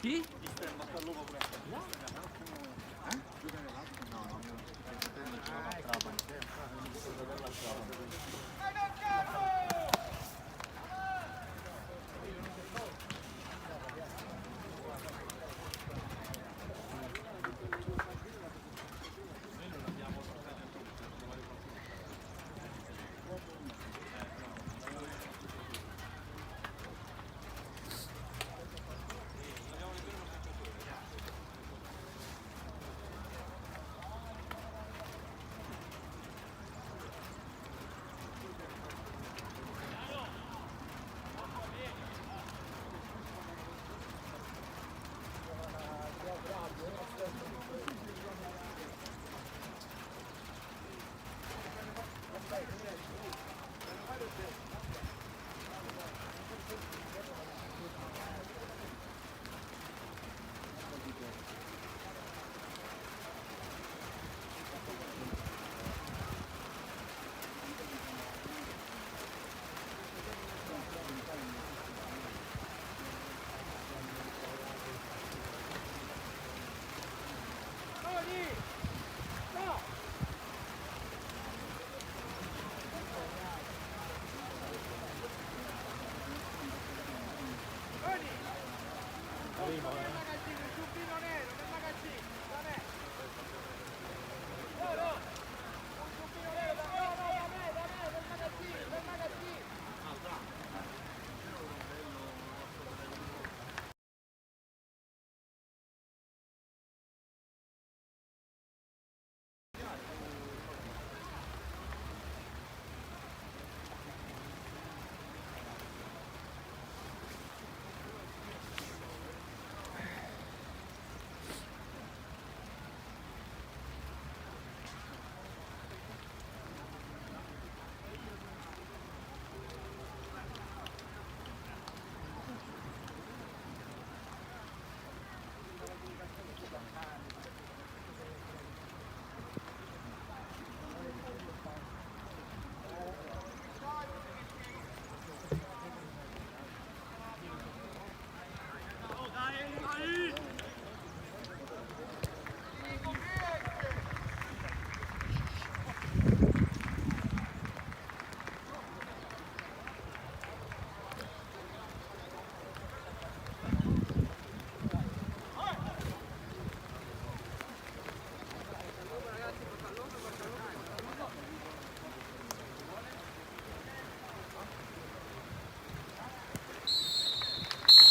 Chi?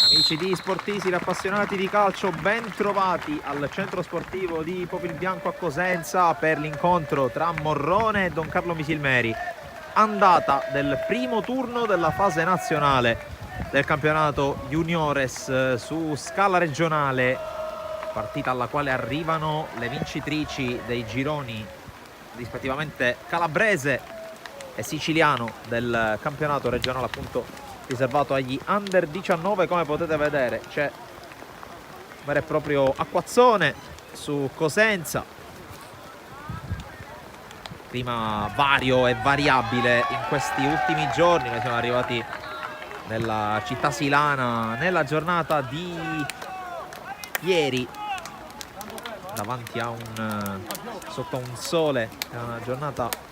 Amici di Sportisili, appassionati di calcio, ben trovati al centro sportivo di Popilbianco a Cosenza per l'incontro tra Morrone e Don Carlo Misilmeri. Andata del primo turno della fase nazionale del campionato Juniores su scala regionale, partita alla quale arrivano le vincitrici dei gironi rispettivamente calabrese e siciliano del campionato regionale appunto riservato agli under 19. Come potete vedere c'è un vero e proprio acquazzone su Cosenza, clima vario e variabile in questi ultimi giorni. Noi siamo arrivati nella città silana nella giornata di ieri davanti a sotto un sole, è una giornata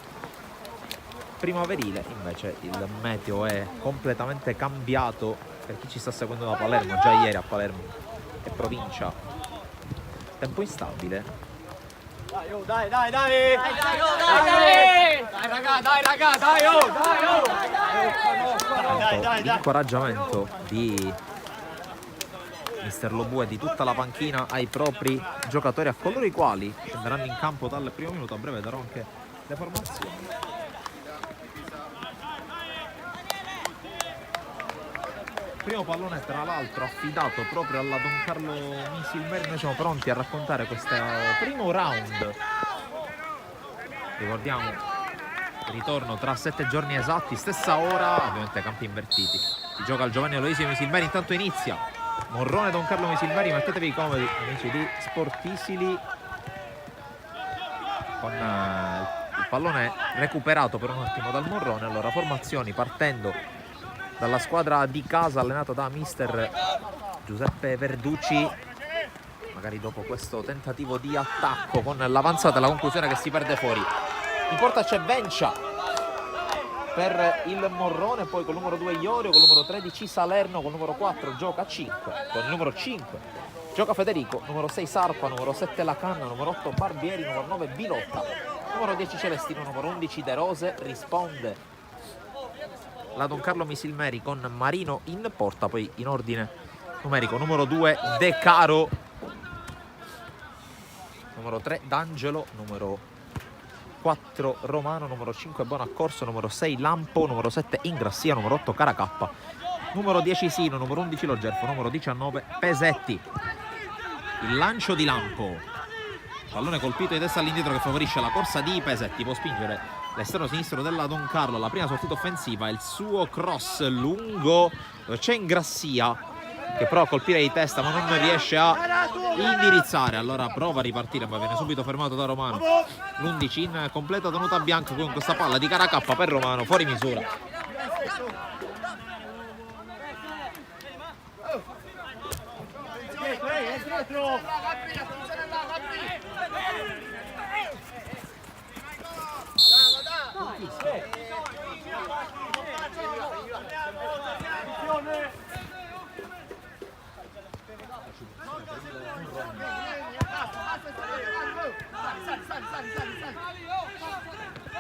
primaverile. Invece il meteo è completamente cambiato per chi ci sta seguendo da Palermo. Già ieri a Palermo e provincia tempo instabile. Dai, oh, dai, dai, dai! Dai, dai, oh, dai, dai! Dai, raga, dai, raga, dai, oh, dai, oh! Dai, L'incoraggiamento di mister Lobue e di tutta la panchina ai propri giocatori, a coloro i quali scenderanno in campo dal primo minuto. A breve darò anche le formazioni. Primo pallone tra l'altro affidato proprio alla Don Carlo Misilmeri. Noi siamo pronti a raccontare questo primo round. Ricordiamo il ritorno tra 7 giorni esatti, stessa ora, ovviamente campi invertiti. Si gioca al Giovanni Aloisio Misilmeri. Intanto inizia Morrone Don Carlo Misilmeri. Mettetevi comodi, amici di Sportisili, con il pallone recuperato per un attimo dal Morrone. Allora, formazioni partendo dalla squadra di casa allenata da mister Giuseppe Verducci, magari dopo questo tentativo di attacco con l'avanzata e la conclusione che si perde fuori. In porta c'è Vencia per il Morrone, poi col numero 2 Iorio, col numero 13 Salerno, col numero 4 gioca 5, con il numero 5 gioca Federico, numero 6 Sarpa, numero 7 Lacanna, numero 8 Barbieri, numero 9 Bilotta, numero 10 Celestino, numero 11 De Rose. Risponde la Don Carlo Misilmeri con Marino in porta, poi in ordine numerico numero 2 De Caro, numero 3 D'Angelo, numero 4 Romano, numero 5 Bonaccorso, numero 6 Lampo, numero 7 Ingrassia, numero 8 Caracappa, numero 10 Sino, numero 11 Logerfo, numero 19 Pesetti. Il lancio di Lampo, pallone colpito di testa all'indietro che favorisce la corsa di Pesetti, può spingere l'esterno sinistro della Don Carlo, la prima sortita offensiva, il suo cross lungo, c'è Ingrassia che prova a colpire di testa ma non riesce a indirizzare, allora prova a ripartire ma viene subito fermato da Romano. L'11 in completa tenuta bianca con questa palla di Caracappa per Romano, fuori misura.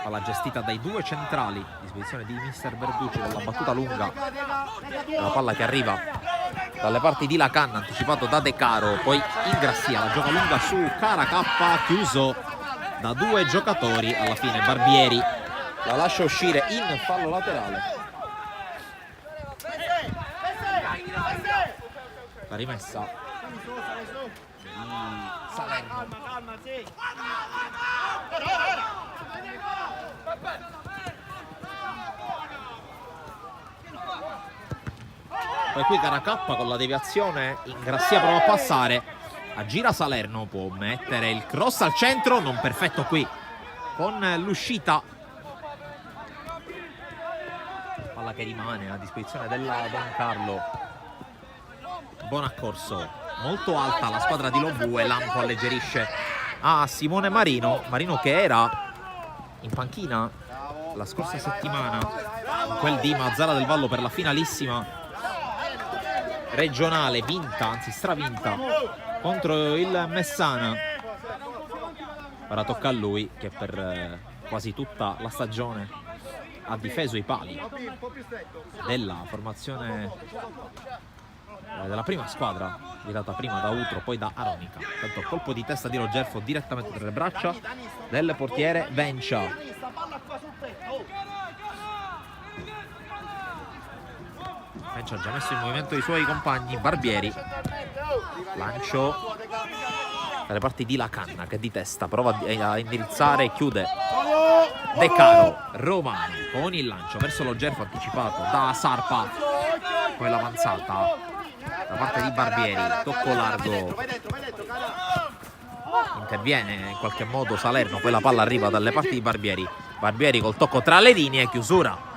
Palla gestita dai due centrali, disposizione di mister Verducci con la battuta lunga, la palla che arriva dalle parti di Lacanna, anticipato da De Caro, poi Ingrassia, la gioca lunga su Caracappa, chiuso da due giocatori, alla fine Barbieri la lascia uscire in fallo laterale. La rimessa di Salerno. Poi qui Caracappa con la deviazione, Ingrassia prova a passare, aggira Salerno, può mettere il cross al centro, non perfetto qui con l'uscita, palla che rimane a disposizione della Don Carlo. Bonaccorso, molto alta la squadra di Lovue, Lampo alleggerisce a Simone Marino, Marino che era in panchina la scorsa settimana, quel di Mazzara del Vallo per la finalissima regionale vinta, anzi stravinta contro il Messana. Ora tocca a lui che per quasi tutta la stagione ha difeso i pali della formazione della prima squadra guidata prima da Utro, poi da Aronica. Tanto colpo di testa di Logerfo direttamente tra le braccia del portiere Vencia. Vencia ha già messo in movimento i suoi compagni. Barbieri, lancio dalle parti di Lacanna che di testa prova a indirizzare e chiude De Caro. Romano con il lancio verso Logerfo anticipato da Sarpa, poi l'avanzata da parte di Barbieri, tocco largo, interviene in qualche modo Salerno, poi la palla arriva dalle parti di Barbieri. Barbieri col tocco tra le linee, chiusura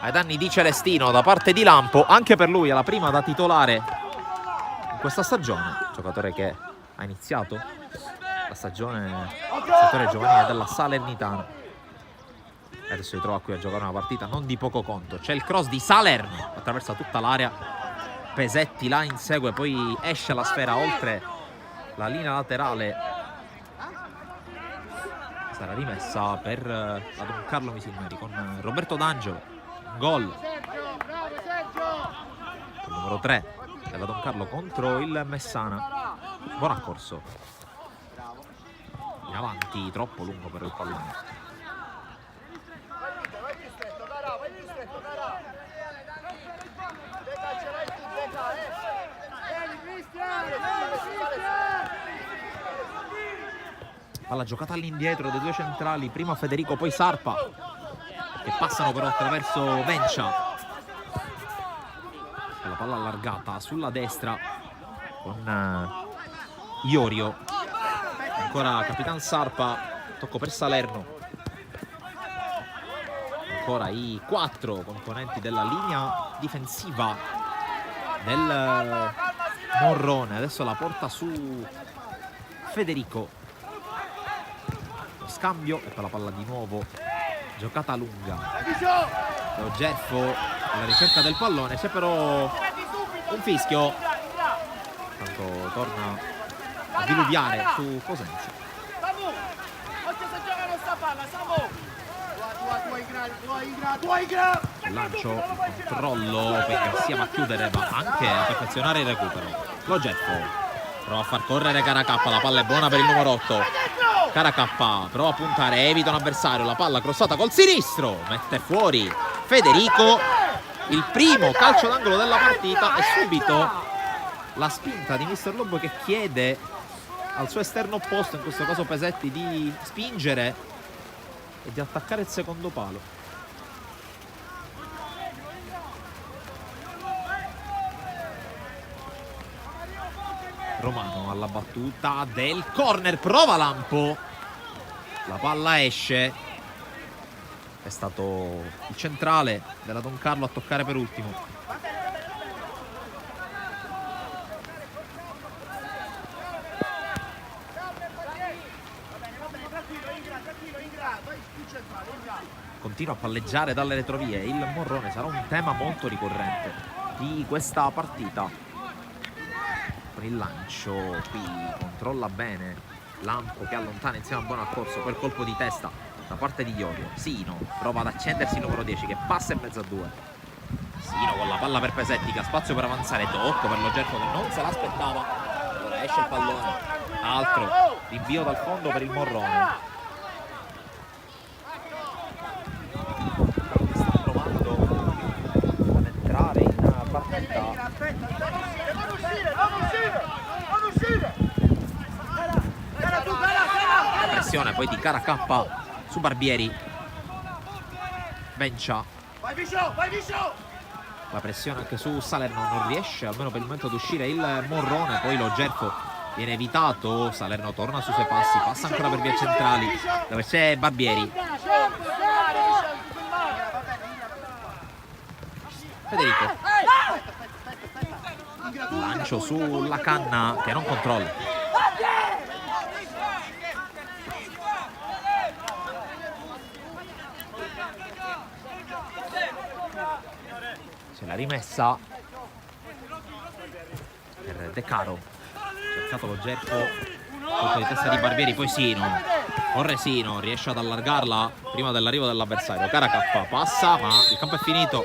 ai danni di Celestino da parte di Lampo, anche per lui è la prima da titolare in questa stagione, giocatore che ha iniziato la stagione nel settore giovanile della Salernitana e adesso si trova qui a giocare una partita non di poco conto. C'è il cross di Salerno, attraversa tutta l'area, Pesetti la insegue, poi esce la sfera oltre la linea laterale, sarà rimessa per la Don Carlo Misilmeri con Roberto D'Angelo. Gol il numero 3 della Don Carlo contro il Messana. Bonaccorso in avanti, troppo lungo per il pallone. Palla giocata all'indietro dei due centrali, prima Federico poi Sarpa, che passano però attraverso Vencia. La palla allargata sulla destra con Iorio, ancora Capitan Sarpa, tocco per Salerno. Ancora i 4 componenti della linea difensiva del Morrone, adesso la porta su Federico. Lo scambio e poi la palla di nuovo giocata lunga. Lo Gerfo alla ricerca del pallone, c'è però un fischio. Tanto torna a diluviare su Cosenza. Il lancio, il controllo, poi Garcia va a chiudere, ma anche a perfezionare il recupero. Lo Gerfo prova a far correre Caracappa, la palla è buona per il numero 8. Caracappa prova a puntare, evita un avversario, la palla crossata col sinistro, mette fuori Federico, il primo calcio d'angolo della partita e subito la spinta di Mister Lobo che chiede al suo esterno opposto, in questo caso Pesetti, di spingere e di attaccare il secondo palo. Romano alla battuta del corner, prova Lampo, la palla esce, è stato il centrale della Don Carlo a toccare per ultimo. Continua a palleggiare dalle retrovie, il Morrone sarà un tema molto ricorrente di questa partita. Con il lancio qui controlla bene Lampo che allontana insieme a Bonaccorso, quel colpo di testa da parte di Iorio. Sino prova ad accendersi il numero 10 che passa in mezzo a due. Sino con la palla per Pesetti che ha spazio per avanzare, tocco per lo Gerfo che non se l'aspettava. Ora esce il pallone, altro rinvio dal fondo per il Morrone. Sta provando ad entrare in partita. La pressione poi di Caracappa su Barbieri. Bencia. La pressione anche su Salerno, non riesce almeno per il momento ad uscire il Morrone, poi lo Gerfo viene evitato, Salerno torna sui suoi passi, passa ancora per vie centrali dove c'è Barbieri. Federico, lancio sulla canna che non controlla. C'è la rimessa per De Caro, cercato lo Gerfo, colpo di testa di Barbieri, poi Sino, corre Sino, riesce ad allargarla prima dell'arrivo dell'avversario. Caracappa passa ma il campo è finito.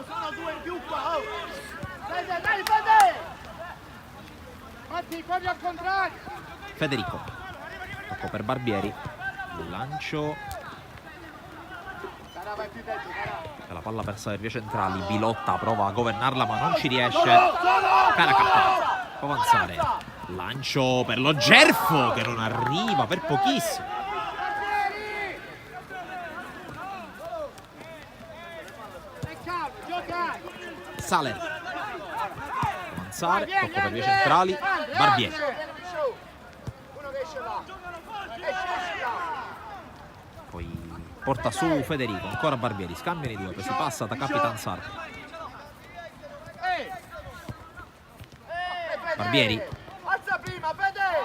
Sono due in più qua. Federico, tocco per Barbieri, il lancio e la palla persa per vie centrali. Bilotta prova a governarla ma non ci riesce. Caracappa può avanzare, lancio per lo Gerfo che non arriva per pochissimo. Salerno avanzare, tocco per vie centrali, Barbieri. Poi porta su Federico, ancora Barbieri, scambiano i due, poi si passa da Capitan Sarko. Barbieri,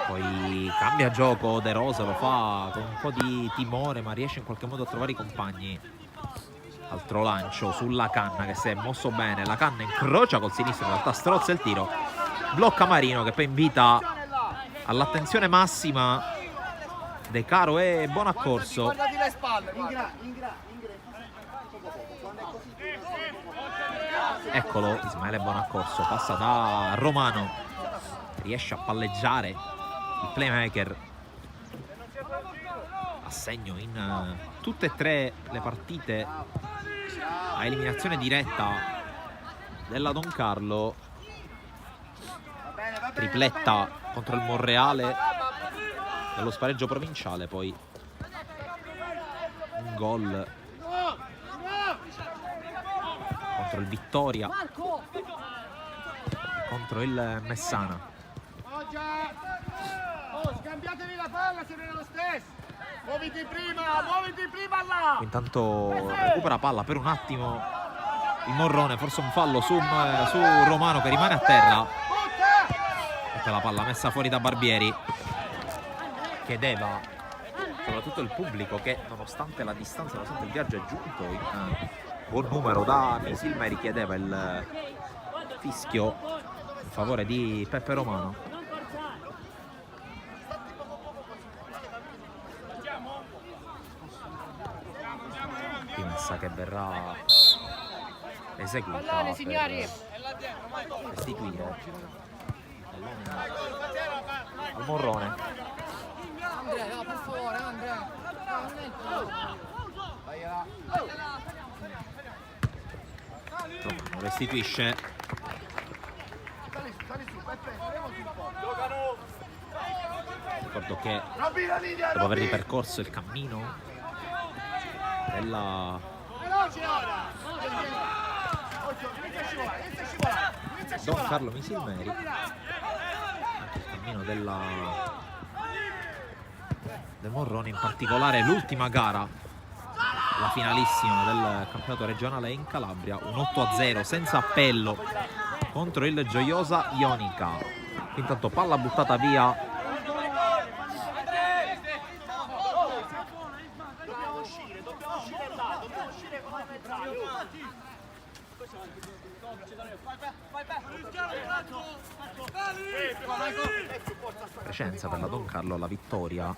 poi cambia gioco De Rosa, lo fa con un po' di timore ma riesce in qualche modo a trovare i compagni. Altro lancio sulla canna che si è mosso bene, la canna incrocia col sinistro, in realtà strozza il tiro, blocca Marino che poi invita all'attenzione massima De Caro e Bonaccorso. Eccolo Ismaele Bonaccorso, passa da Romano, riesce a palleggiare il playmaker, a segno in tutte e tre le partite a eliminazione diretta della Don Carlo. Tripletta contro il Monreale nello spareggio provinciale, poi un gol contro il Vittoria, contro il Messana. Oh, scambiatevi la palla se non è lo stesso. Muoviti prima là. Intanto recupera palla per un attimo il Morrone, forse un fallo su Romano che rimane a terra. Ecco la palla messa fuori da Barbieri. Chiedeva soprattutto il pubblico che nonostante la distanza, nonostante il viaggio è giunto in buon numero da Misilmeri, chiedeva il fischio in favore di Peppe Romano. Rimessa che verrà eseguita per restituire al Morrone. Andrea, per favore, Andrea. Romano restituisce. Ricordo che dopo aver ripercorso il cammino della Don Carlo Misilmeri, anche il cammino del Morrone, in particolare l'ultima gara, la finalissima del campionato regionale in Calabria, un 8-0 senza appello contro il Gioiosa Ionica. Intanto palla buttata via. Presenza per la Don Carlo, la vittoria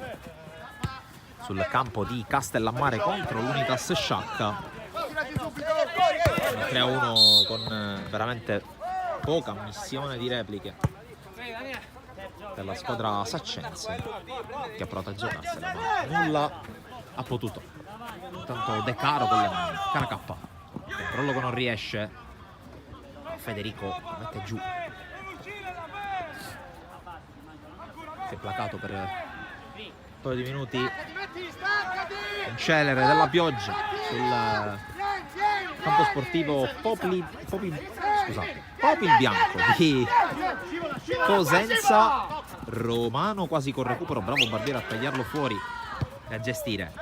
sul campo di Castellammare contro l'Unitas Sciacca, 3-1 con veramente poca ammissione di repliche per la squadra saccense, che ha provato a giocarsela ma nulla ha potuto. Intanto De Caro con le mani, Caracappa, controllo che non riesce, Federico la mette giù, si è placato per un paio di minuti un celere della pioggia sul campo sportivo Popil Bianco di Cosenza. Romano quasi con recupero, bravo Barbieri a tagliarlo fuori e a gestire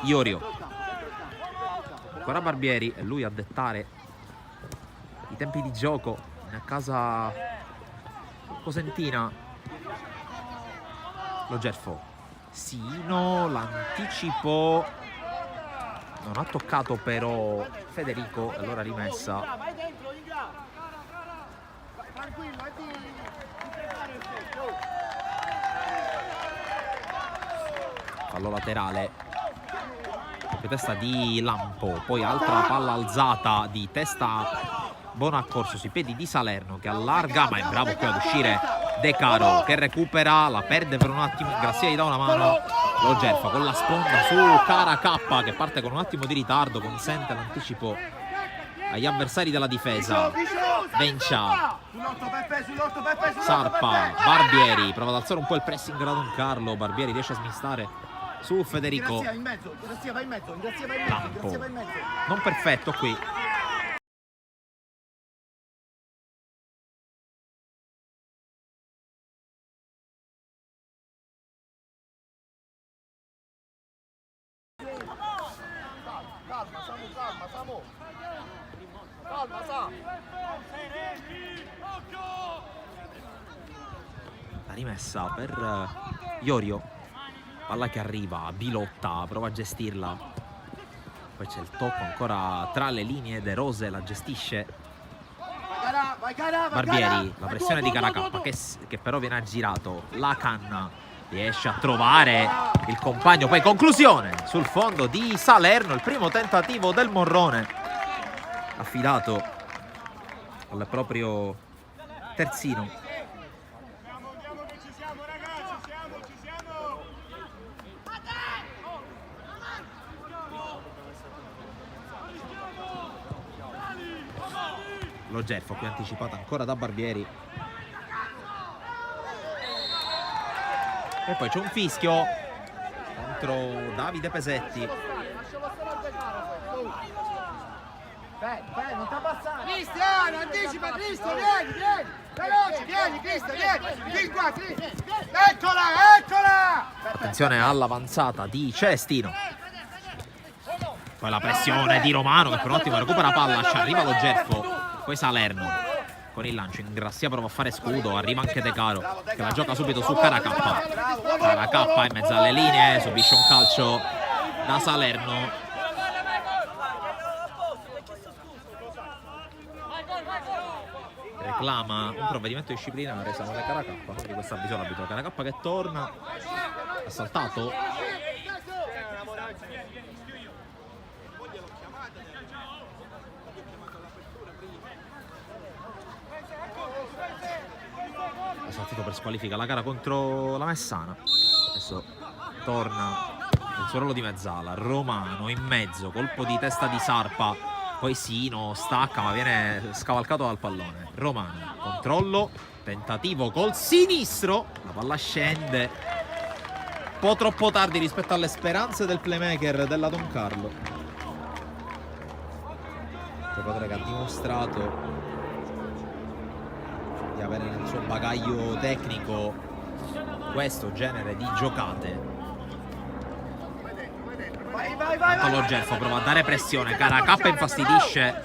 Iorio. Ancora Barbieri e lui a dettare i tempi di gioco in casa cosentina. Lo Gerfo Sino, l'anticipo non ha toccato però Federico, allora rimessa. Fallo laterale, proprio testa di Lampo, poi altra palla alzata di testa Bonaccorso sui piedi di Salerno che allarga, ma è bravo qui ad uscire De Caro che recupera, la perde per un attimo, Grazia gli dà una mano, lo Gerfa con la sponda su Caracappa che parte con un attimo di ritardo, consente l'anticipo agli avversari della difesa. Vencia, Sarpa, Barbieri prova ad alzare un po' il pressing da Don Carlo, Barbieri riesce a smistare su Federico. Lampo non perfetto qui. La rimessa per Iorio, palla che arriva, Bilotta prova a gestirla, poi c'è il tocco ancora tra le linee, De Rose la gestisce, Barbieri, la pressione di Caracappa che però viene aggirato, la canna riesce a trovare il compagno, poi conclusione sul fondo di Salerno, il primo tentativo del Morrone affidato al proprio terzino. Lo Gerfo qui anticipato ancora da Barbieri. E poi c'è un fischio contro Davide Pesetti. Non ti abbassare. Cristiano, anticipa, Cristo, vieni, veloce, vieni, Cristo, vieni qua, Cristo. Eccola! Attenzione all'avanzata di Celestino. Poi la pressione di Romano che per un attimo recupera palla, ci arriva lo Gerfo, poi Salerno con il lancio, Ingrassia prova a fare scudo, arriva anche De Caro che la gioca subito su Caracappa. Caracappa in mezzo alle linee, subisce un calcio da Salerno. Reclama un provvedimento disciplinare Samuele Caracappa, di questo avviso l'arbitro. Caracappa che torna, ha saltato. Ha saltato per squalifica la gara contro la Messana. Adesso torna nel suo ruolo di mezzala. Romano in mezzo, colpo di testa di Sarpa. Poi Sino stacca ma viene scavalcato dal pallone. Romano, controllo, tentativo col sinistro. La palla scende un po' troppo tardi rispetto alle speranze del playmaker della Don Carlo. Giocatore che ha dimostrato di avere nel suo bagaglio tecnico questo genere di giocate. Tanto lo Gerfo prova a dare pressione, Caracappa infastidisce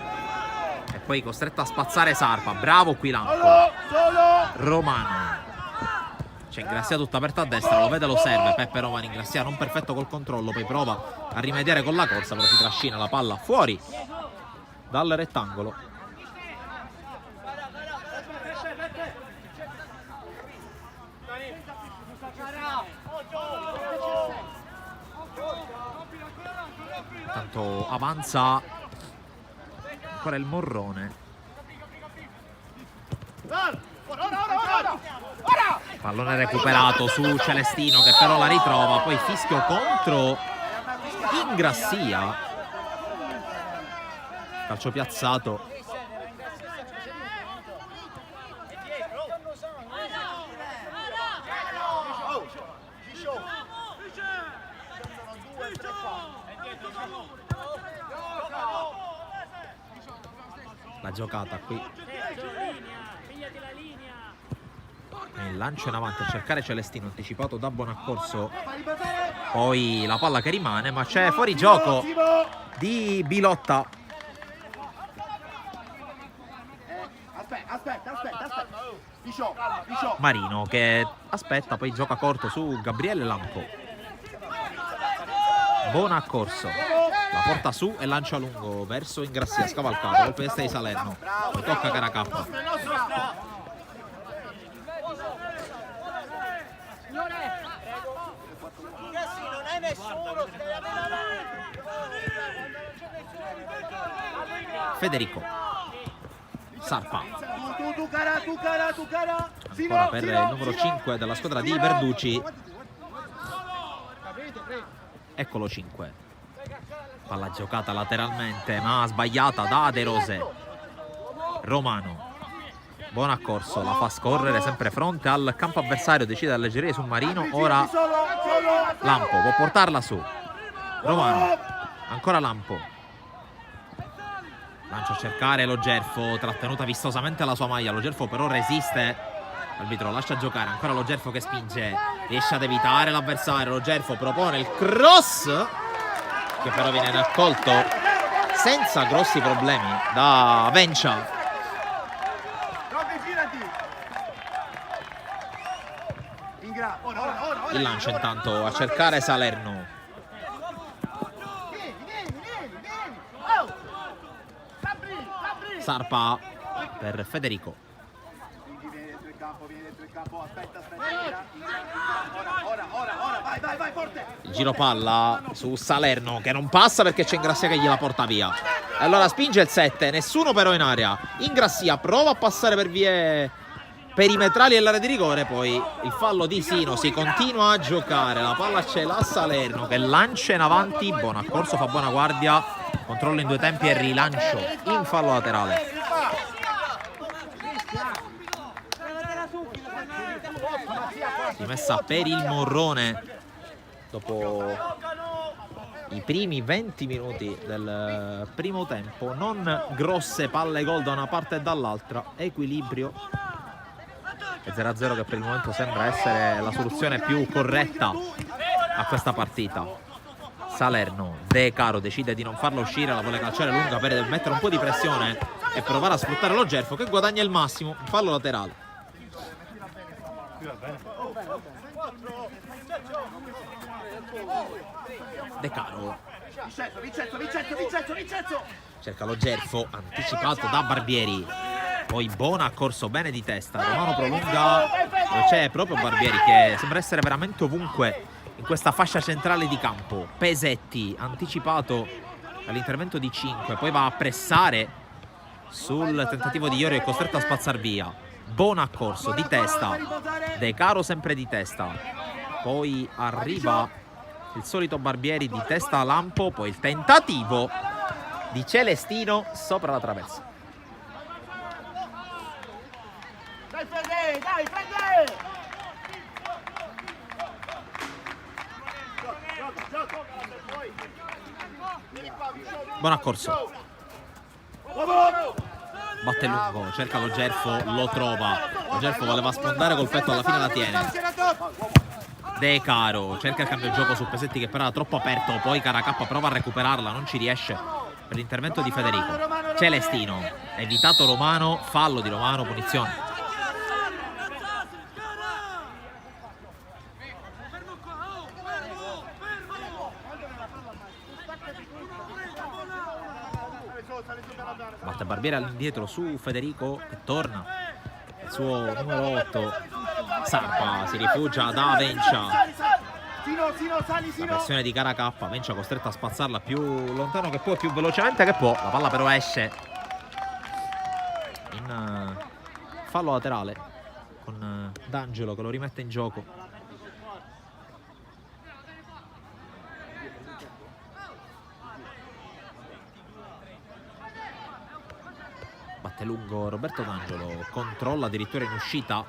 e poi costretto a spazzare Sarpa. Bravo qui Lampo. Romano, c'è Ingrassia tutta aperta a destra, lo vede, lo serve Peppe Romano. Ingrassia non perfetto col controllo, poi prova a rimediare con la corsa, però si trascina la palla fuori dal rettangolo. Intanto avanza ancora il Morrone. Pallone recuperato su Celestino che però la ritrova. Poi fischio contro Ingrassia. Calcio piazzato. La giocata qui. Il lancio in avanti a cercare Celestino, anticipato da Bonaccorso. Poi la palla che rimane, ma c'è fuori gioco di Bilotta. Marino che aspetta, poi gioca corto su Gabriele Lampo. Bonaccorso la porta su e lancia lungo verso Ingrassia, scavalcato, colpo di testa di Salerno, lo tocca Caracappa. Federico Sarpa ancora per il numero 5 della squadra di Verducci. Eccolo 5. Palla giocata lateralmente ma sbagliata da De Rose. Romano, Bonaccorso la fa scorrere sempre fronte al campo avversario, decide di alleggerire su Marino. Ora Lampo può portarla su. Romano, ancora Lampo, lancia a cercare lo Gerfo, trattenuta vistosamente la sua maglia. Lo Gerfo però resiste, l'arbitro lascia giocare. Ancora lo Gerfo che spinge, riesce ad evitare l'avversario. Lo Gerfo propone il cross che però viene raccolto senza grossi problemi da Vencia. Il lancio intanto a cercare Salerno. Sarpa per Federico. Il giro palla su Salerno che non passa perché c'è Ingrassia che gliela porta via. Allora spinge il 7, nessuno però in area. Ingrassia prova a passare per vie perimetrali e l'area di rigore, poi il fallo di Sino. Si continua a giocare, la palla ce l'ha Salerno che lancia in avanti. Bonaccorso fa buona guardia, controllo in due tempi e rilancio in fallo laterale. Rimessa per il Morrone dopo i primi 20 minuti del primo tempo, non grosse palle gol da una parte e dall'altra, equilibrio e 0-0 che per il momento sembra essere la soluzione più corretta a questa partita. Salerno, De Caro decide di non farla uscire, la vuole calciare lunga per mettere un po' di pressione e provare a sfruttare lo Gerfo che guadagna il massimo, un fallo laterale. De Caro cerca lo Gerfo, anticipato da Barbieri, poi Bona ha corso bene di testa, Romano prolunga, c'è proprio Barbieri che sembra essere veramente ovunque in questa fascia centrale di campo. Pesetti anticipato dall'intervento di 5, poi va a pressare sul tentativo di Iorio, è costretto a spazzar via. Bona ha corso di testa, De Caro sempre di testa, poi arriva il solito Barbieri di testa a lampo, poi il tentativo di Celestino sopra la traversa. Dai Fede, dai Fede! Buon accorso, batte lungo, cerca lo Gerfo, lo trova, lo Gerfo voleva sfondare col petto, alla fine la tiene. De Caro cerca il cambio gioco su Pesetti che però era troppo aperto, poi Caracappa prova a recuperarla, non ci riesce per l'intervento di Federico. Celestino, evitato Romano, fallo di Romano, punizione. Batte Barbieri all'indietro su Federico che torna, il suo numero 8 Sarpa si rifugia da Vencia, la pressione di Caracappa, Vencia costretto a spazzarla più lontano che può, più velocemente che può, la palla però esce in fallo laterale con D'Angelo che lo rimette in gioco. Batte lungo Roberto D'Angelo, controlla addirittura in uscita,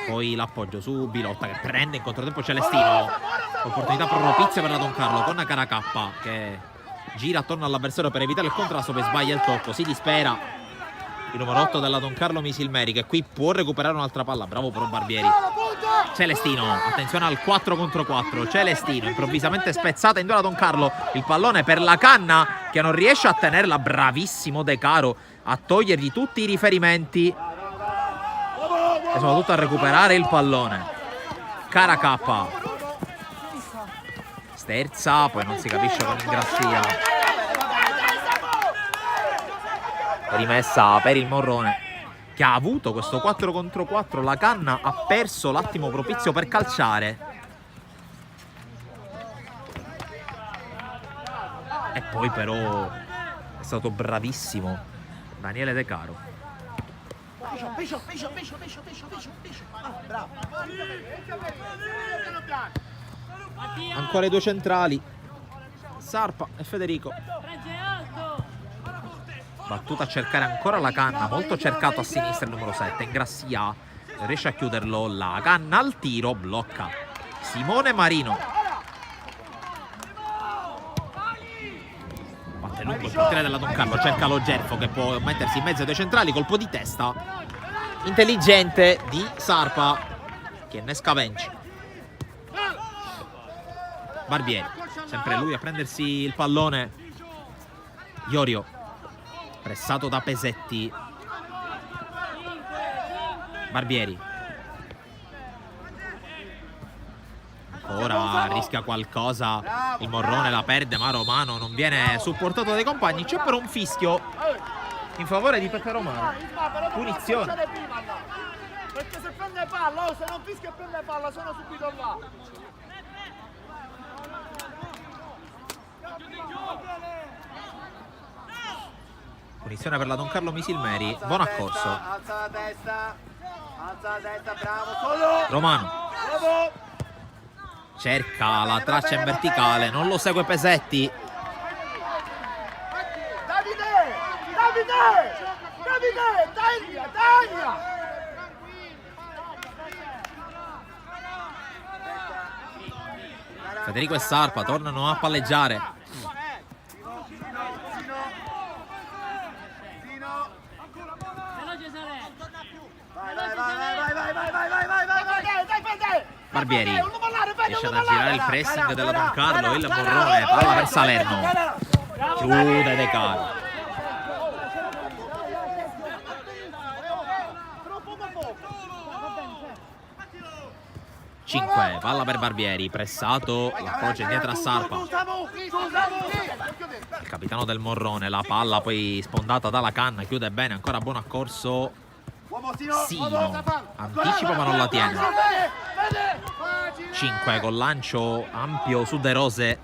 poi l'appoggio su Bilotta che prende in controtempo Celestino, opportunità propizia per la Don Carlo con Caracappa che gira attorno all'avversario per evitare il contrasto, poi sbaglia il tocco, si dispera il numero 8 della Don Carlo Misilmeri che qui può recuperare un'altra palla, bravo però Barbieri. Celestino, attenzione al 4 contro 4, Celestino improvvisamente spezzata in due la Don Carlo, il pallone per la canna che non riesce a tenerla, bravissimo De Caro a togliergli tutti i riferimenti e soprattutto a recuperare il pallone. Caracappa sterza, poi non si capisce con Ingrassia, rimessa per il Morrone che ha avuto questo 4 contro 4, la canna ha perso l'attimo propizio per calciare e poi però è stato bravissimo Daniele De Caro. Ancora i due centrali, Sarpa e Federico. Battuta a cercare ancora la canna, molto cercato a sinistra il numero 7, Ingrassia riesce a chiuderlo, la canna al tiro, blocca Simone Marino. Batte lungo il portiere della Don Carlo, cerca lo Gerfo che può mettersi in mezzo ai due centrali, colpo di testa intelligente di Sarpa che innesca Venci. Barbieri, sempre lui a prendersi il pallone, Iorio pressato da Pesetti, Barbieri ancora rischia qualcosa, il Morrone la perde ma Romano non viene supportato dai compagni, c'è però un fischio in favore di Peppe Romano, punizione. Perché se prende palla, se non fischia e prende palla sono subito là. Punizione per la Don Carlo Misilmeri, buon accorso. Alza la testa, bravo, solo. Romano cerca la traccia in verticale, non lo segue Pesetti. Davide, taglia. Federico e Sarpa tornano a palleggiare. Barbieri riesce ad aggirare il pressing della Don Carlo, il Morrone, palla per Salerno, chiude De Caro. Cinque, palla per Barbieri, pressato, l'appoggia indietro a Sarpa. Il capitano del Morrone, la palla poi spondata dalla canna, chiude bene, ancora buon accorso. Sino, anticipa ma non la tiene. 5 col lancio ampio su De Rose,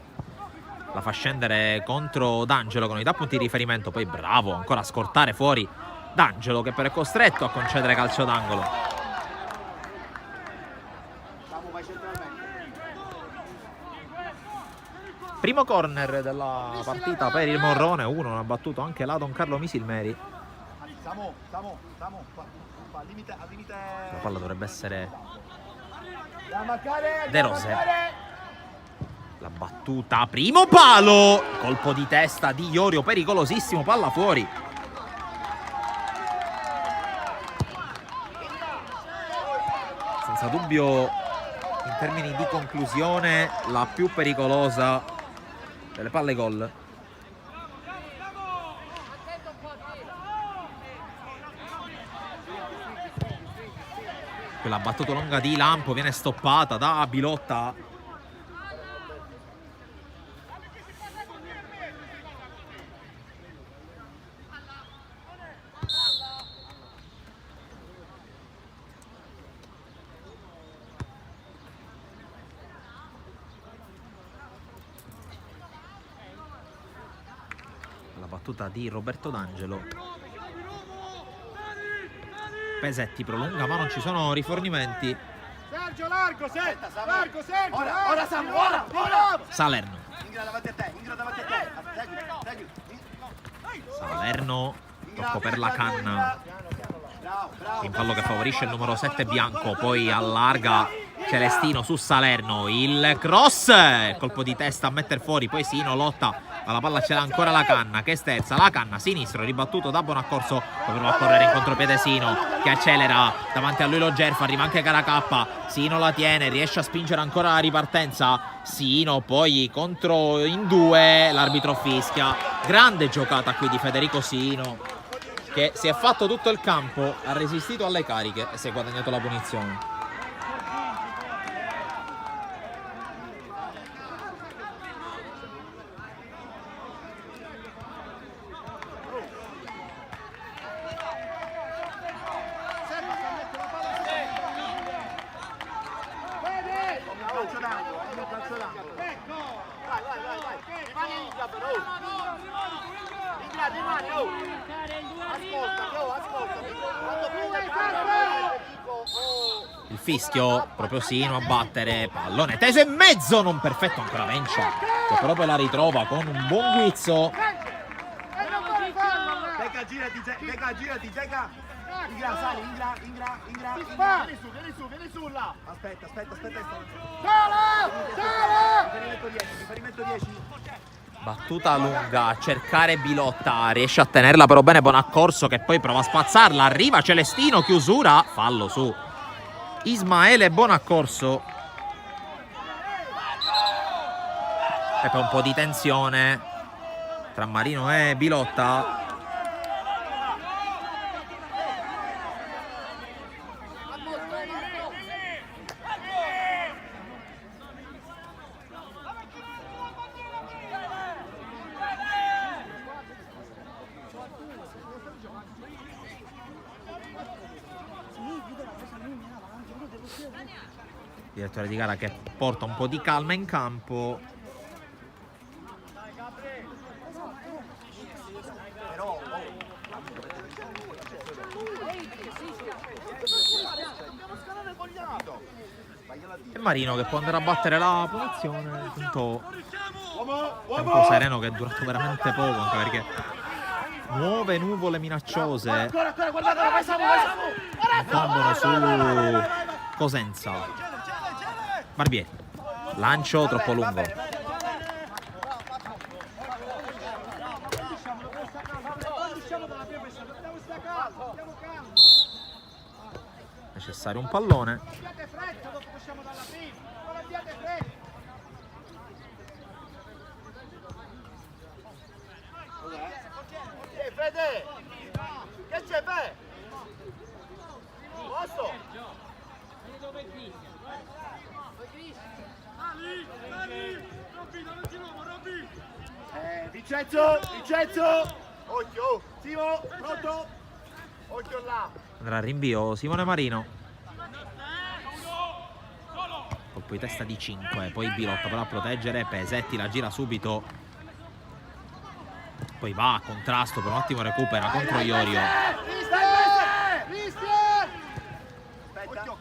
la fa scendere contro D'Angelo con i da punti di riferimento, poi bravo ancora a scortare fuori D'Angelo che però è costretto a concedere calcio d'angolo. Primo corner della partita per il Morrone, uno ha battuto anche la Don Carlo Misilmeri. La palla dovrebbe essere De Rose. La battuta, primo palo, colpo di testa di Iorio, pericolosissimo, palla fuori. Senza dubbio, in termini di conclusione, la più pericolosa delle palle gol. Quella battuta lunga di Lampo viene stoppata da Bilotta. La battuta di Roberto D'Angelo. Pesetti prolunga ma non ci sono rifornimenti. Sergio, largo, largo, Sergio. Ora Samu, ora. Salerno. Ingra davanti a te, Ingra davanti a te. Segui. Salerno, tocco per la canna. Impallo che favorisce il numero 7 bianco, poi allarga Celestino su Salerno, il cross, colpo di testa a mettere fuori, poi Sino lotta, ma la palla ce l'ha ancora la canna che sterza, la canna sinistro ribattuto da Bonaccorso, poi prova a correre in contropiede Sino che accelera, davanti a lui lo Gerfa, arriva anche Caracappa, Sino la tiene, riesce a spingere ancora la ripartenza, Sino poi contro in due, l'arbitro fischia. Grande giocata qui di Federico Sino che si è fatto tutto il campo, ha resistito alle cariche e si è guadagnato la punizione. Il fischio, proprio Sino a battere, pallone teso in mezzo, non perfetto ancora Vencia, che però poi la ritrova con un buon guizzo. Deca, girati, Deca. Ingra, sali, Ingra. Vieni su là. Aspetta. Riferimento 10. Battuta lunga a cercare Bilotta, riesce a tenerla però bene Bonaccorso che poi prova a spazzarla, arriva Celestino, chiusura, fallo su Ismaele Bonaccorso. E poi un po' di tensione tra Marino e Bilotta. Direttore di gara che porta un po' di calma in campo. E Marino che può andare a battere la punizione. Tempo sereno che è durato veramente poco, anche perché nuove nuvole minacciose incombono su Cosenza. Barbieri Lancio troppo lungo. Necessario un pallone. Fede! Che c'è, Fe? Posto? Vincenzo! Occhio! Simo, pronto? Occhio là! Andrà a rinvio Simone Marino. Colpo di testa di 5. Poi Bilotta però a proteggere. Pesetti la gira subito. Poi va a contrasto per un ottimo recupera contro Iorio.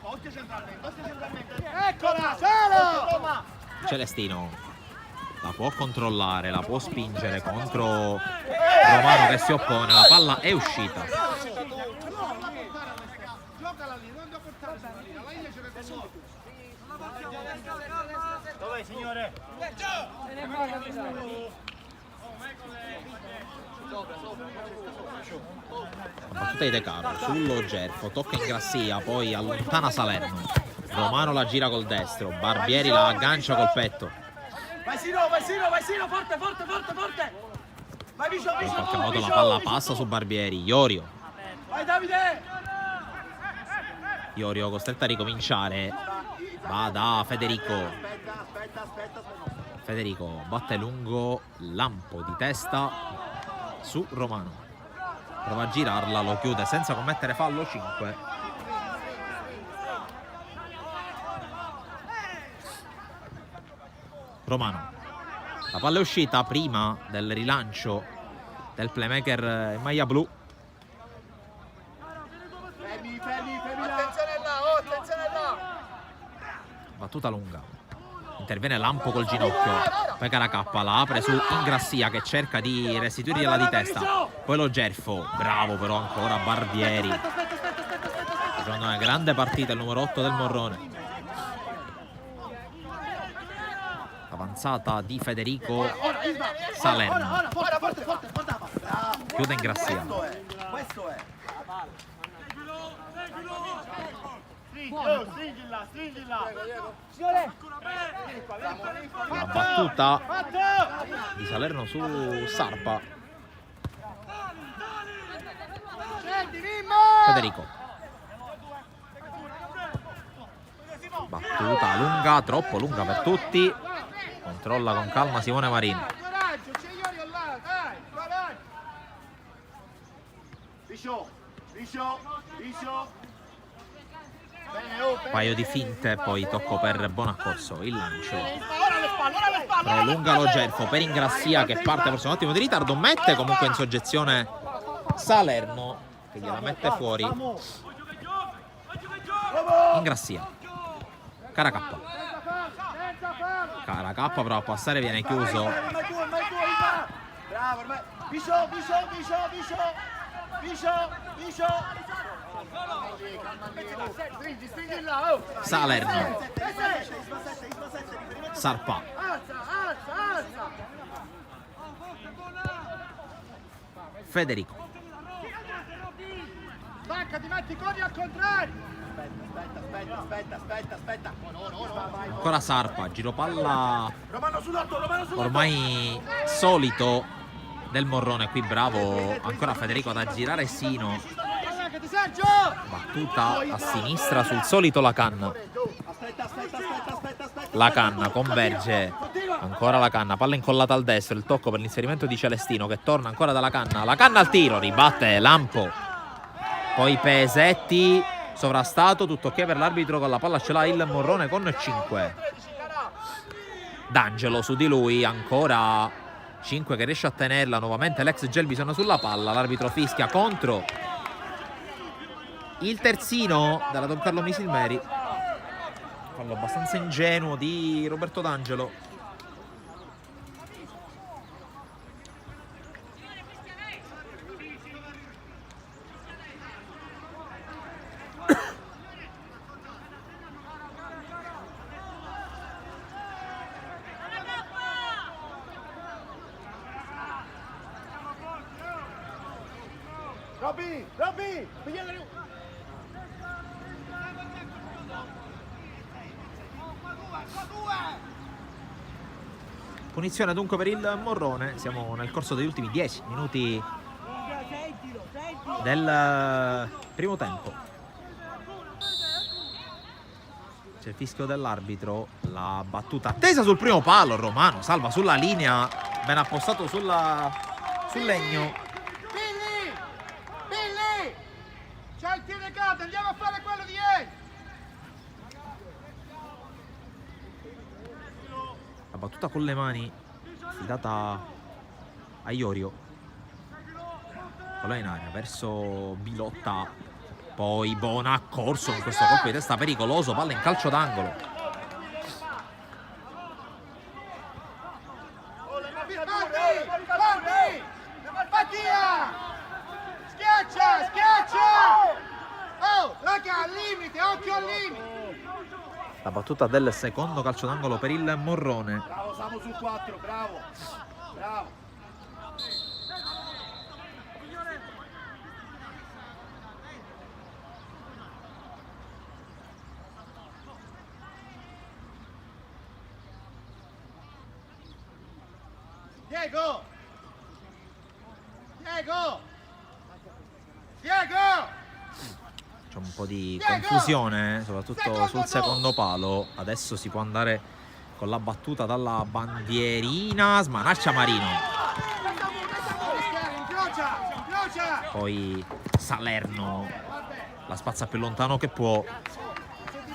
Occhio centralmente! Eccola, solo! Celestino la può controllare, la può spingere contro Romano che si oppone. La palla è uscita. Dov'è, signore? La battuta di De Caro sullo Gerfo, tocca in Grassia, poi allontana Salerno. Romano la gira col destro, Barbieri la aggancia col petto. Vai Sino, forte! Vai Vicio! In qualche modo la palla passa su Barbieri. Iorio. Vai Davide! Iorio costretto a ricominciare. Va da Federico. Federico batte lungo, lampo di testa su Romano. Prova a girarla, lo chiude senza commettere fallo. 5. Romano. La palla è uscita prima del rilancio del playmaker in maglia blu. Fermi attenzione là! Battuta lunga. Interviene Lampo col ginocchio. Poi Caracappa la apre su Ingrassia che cerca di restituirgliela di testa. Poi lo Gerfo. Bravo però ancora Barbieri. Facendo una grande partita il numero 8 del Morrone. Avanzata di Federico. Salerno. Chiude Ingrassia. Questo è. Stringila. La battuta di Salerno su Sarpa. Federico. Battuta lunga, troppo lunga per tutti. Controlla con calma Simone Marino. Un paio di finte, poi tocco per Bonaccorso. Il lancio. Prolunga lo Gerfo per Ingrassia che parte verso un attimo di ritardo. Mette comunque in soggezione Salerno che gliela mette fuori. Ingrassia. Caracappa. Caracappa prova a passare, viene chiuso. Bravo, Vicio. Stringi là, Salerno. Sarpa. Alza. Federico. Stacca, ti metti corri al contrario. Aspetta. No. Ancora Sarpa. Giro palla Romano sull'otto. ormai solito del Morrone. Qui bravo ancora Federico ad aggirare Sino. Battuta a sinistra sul solito Lacanna. Lacanna converge. Ancora Lacanna. Palla incollata al destro. Il tocco per l'inserimento di Celestino che torna ancora da Lacanna. Lacanna al tiro. Ribatte Lampo. Poi Pesetti. Sovrastato. Tutto ok per l'arbitro. Con la palla ce l'ha il Morrone con 5. D'Angelo su di lui. Ancora 5 che riesce a tenerla. Nuovamente l'ex Gelbison sulla palla. L'arbitro fischia contro il terzino della Don Carlo Misilmeri. Fallo abbastanza ingenuo di Roberto D'Angelo. Robby, pigliateli. Punizione dunque per il Morrone. Siamo nel corso degli ultimi 10 minuti del primo tempo. C'è il fischio dell'arbitro, la battuta attesa sul primo palo, Romano salva sulla linea, ben appostato sul legno. Billy! C'ha il piede caldo, andiamo a fare quello di ieri! La battuta con le mani affidata a Iorio. Palla in aria verso Bilotta, poi Bona ha corso con questo colpo di testa pericoloso, palla in calcio d'angolo. Mattia! Schiaccia! Oh, raga, al limite, occhio al limite! La battuta del secondo calcio d'angolo per il Morrone. Bravo, siamo sul 4, bravo. Diego! C'è un po' di confusione, soprattutto sul secondo palo. Adesso si può andare con la battuta dalla bandierina. Smanaccia Marino. Incrocia! Poi Salerno la spazza più lontano che può. Se ti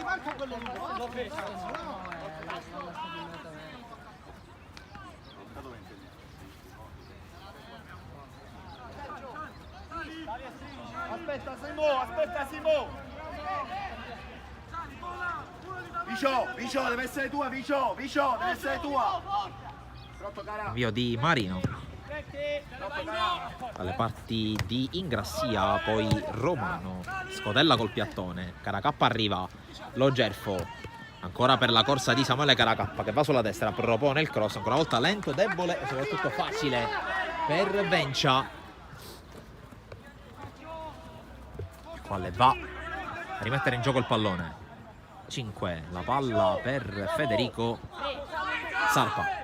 marca quello lì, Aspetta Simo. Vicio, deve essere tua, Vicio, deve essere tua. Pronto, cara. Invio di Marino dalle parti di Ingrassia, poi Romano scodella col piattone. Caracappa arriva, lo Gerfo ancora per la corsa di Samuele Caracappa che va sulla destra, propone il cross, ancora una volta lento, debole e soprattutto facile per Vencia. Quale va a rimettere in gioco il pallone. 5, la palla per Federico Sarpa.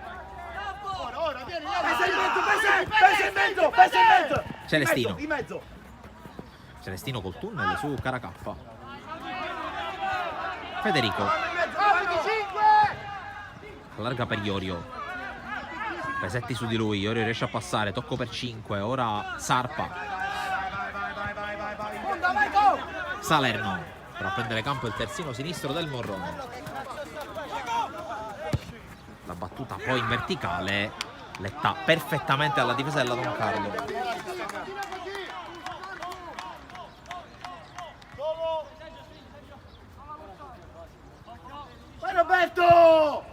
Pesa in mezzo. Celestino. In mezzo. Celestino col tunnel su Caracappa. Federico allarga per Iorio. Pesetti su di lui, Iorio riesce a passare, tocco per 5, ora Sarpa. Salerno per prendere campo il terzino sinistro del Morrone. La battuta poi in verticale letta perfettamente alla difesa della Don Carlo. Vai Roberto!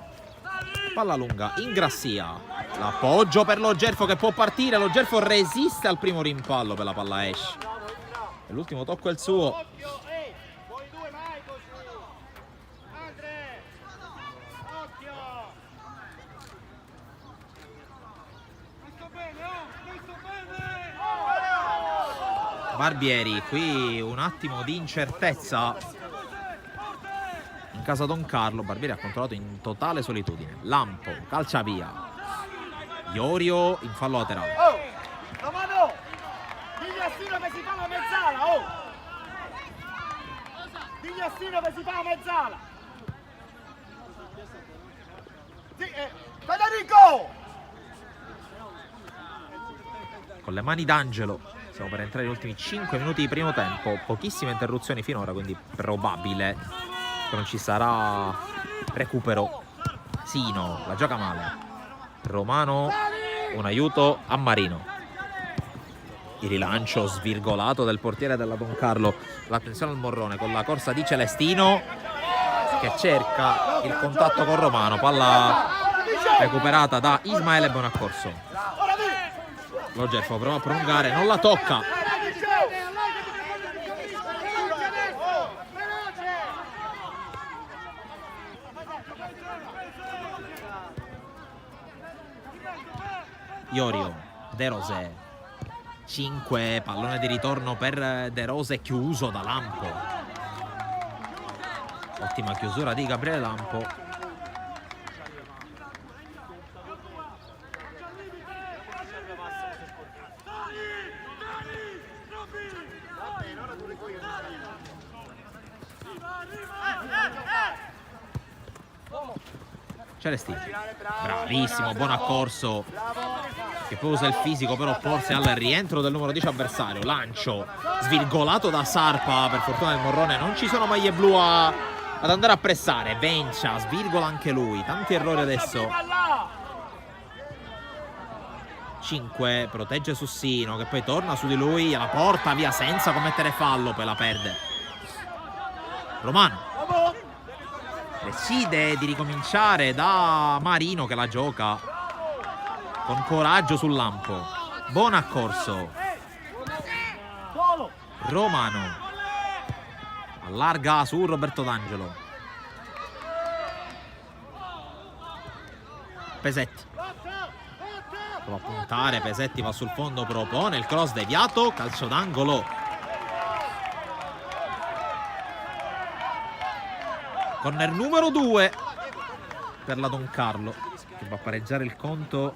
Palla lunga, Ingrassia. L'appoggio per lo Gerfo che può partire. Lo Gerfo resiste al primo rimpallo per la palla esce. E l'ultimo tocco è il suo. Voi due mai così! Andre! Occhio! Questo bene, questo bene! Barbieri, qui un attimo di incertezza in casa Don Carlo. Barbieri ha controllato in totale solitudine. Lampo, calcia via. Iorio in fallo laterale. Oh! Romano! Digliastino che si fa la mezzala, oh! Digliastino che si fa la mezzala! Federico! Con le mani d'Angelo. Stiamo per entrare negli ultimi 5 minuti di primo tempo. Pochissime interruzioni finora, quindi probabile che non ci sarà recupero. Sino, la gioca male. Romano, un aiuto a Marino. Il rilancio svirgolato del portiere della Don Carlo. L'attenzione al Morrone con la corsa di Celestino che cerca il contatto con Romano. Palla recuperata da Ismaele Bonaccorso. Lo Gerfo prova a prolungare, non la tocca. Iorio, De Rosé, 5, pallone di ritorno per De Rose, chiuso da Lampo. Ottima chiusura di Gabriele Lampo. Celestino, bravissimo, buon accorso, che poi usa il fisico per opporsi al rientro del numero 10 avversario. Lancio svirgolato da Sarpa, per fortuna del Morrone non ci sono maglie blu ad andare a pressare. Vencia, svirgola anche lui, tanti errori adesso. 5, protegge Sussino, che poi torna su di lui, la porta via senza commettere fallo, poi la perde. Romano decide di ricominciare da Marino, che la gioca con coraggio sul Lampo. Buon accorso. Romano allarga su Roberto D'Angelo. Pesetti prova a puntare, Pesetti va sul fondo, propone il cross deviato, calcio d'angolo. Corner numero 2 per la Don Carlo, che va a pareggiare il conto.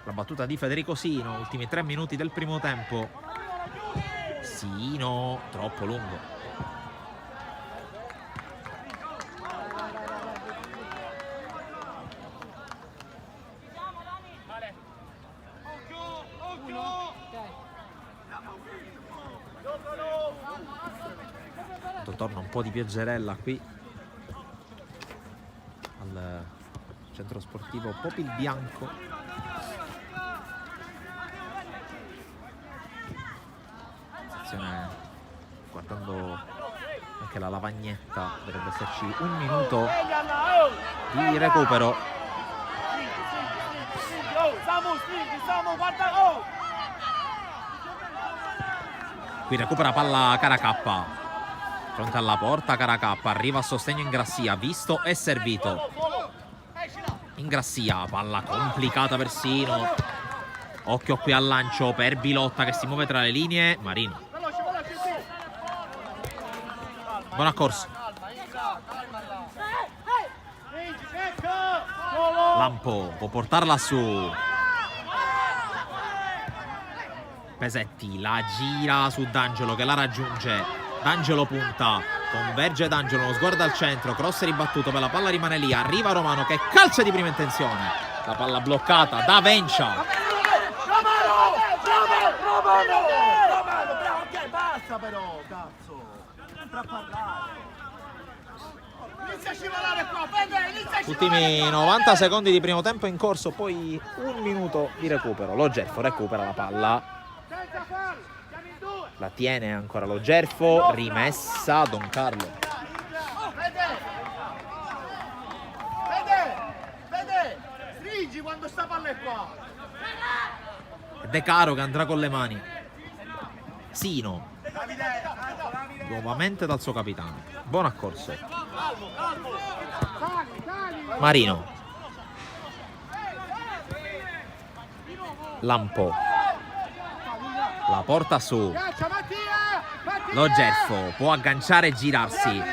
La battuta di Federico Sino, ultimi 3 minuti del primo tempo. Sino, troppo lungo. Torna un po' di pioggerella qui al centro sportivo Popilbianco. Attenzione, guardando anche la lavagnetta, dovrebbe esserci 1 minuto di recupero. Qui recupera palla Caracappa. Pronta alla porta Caracappa, arriva a sostegno Ingrassia, visto e servito. Ingrassia, palla complicata per Sino. Occhio qui al lancio per Bilotta, che si muove tra le linee. Marino. Buon accorso. Lampo può portarla su. Pesetti la gira su D'Angelo, che la raggiunge. D'Angelo punta, converge D'Angelo, uno sguardo al centro, cross ribattuto, per la palla rimane lì, arriva Romano che calcia di prima intenzione, la palla bloccata da Vencia. Romano, ok, basta però, cazzo, sempre a parlare. Inizia a scivolare qua, inizia a scivolare. Ultimi 90 secondi di primo tempo in corso, poi 1 minuto di recupero. Lo Gerfo recupera la palla. La tiene ancora lo Gerfo, rimessa Don Carlo. Vede, stringi quando sta palla è qua. De Caro che andrà con le mani. Sino, nuovamente dal suo capitano. Buon accorso. Marino. Lampo. La porta su. Lo Gerfo può agganciare e girarsi.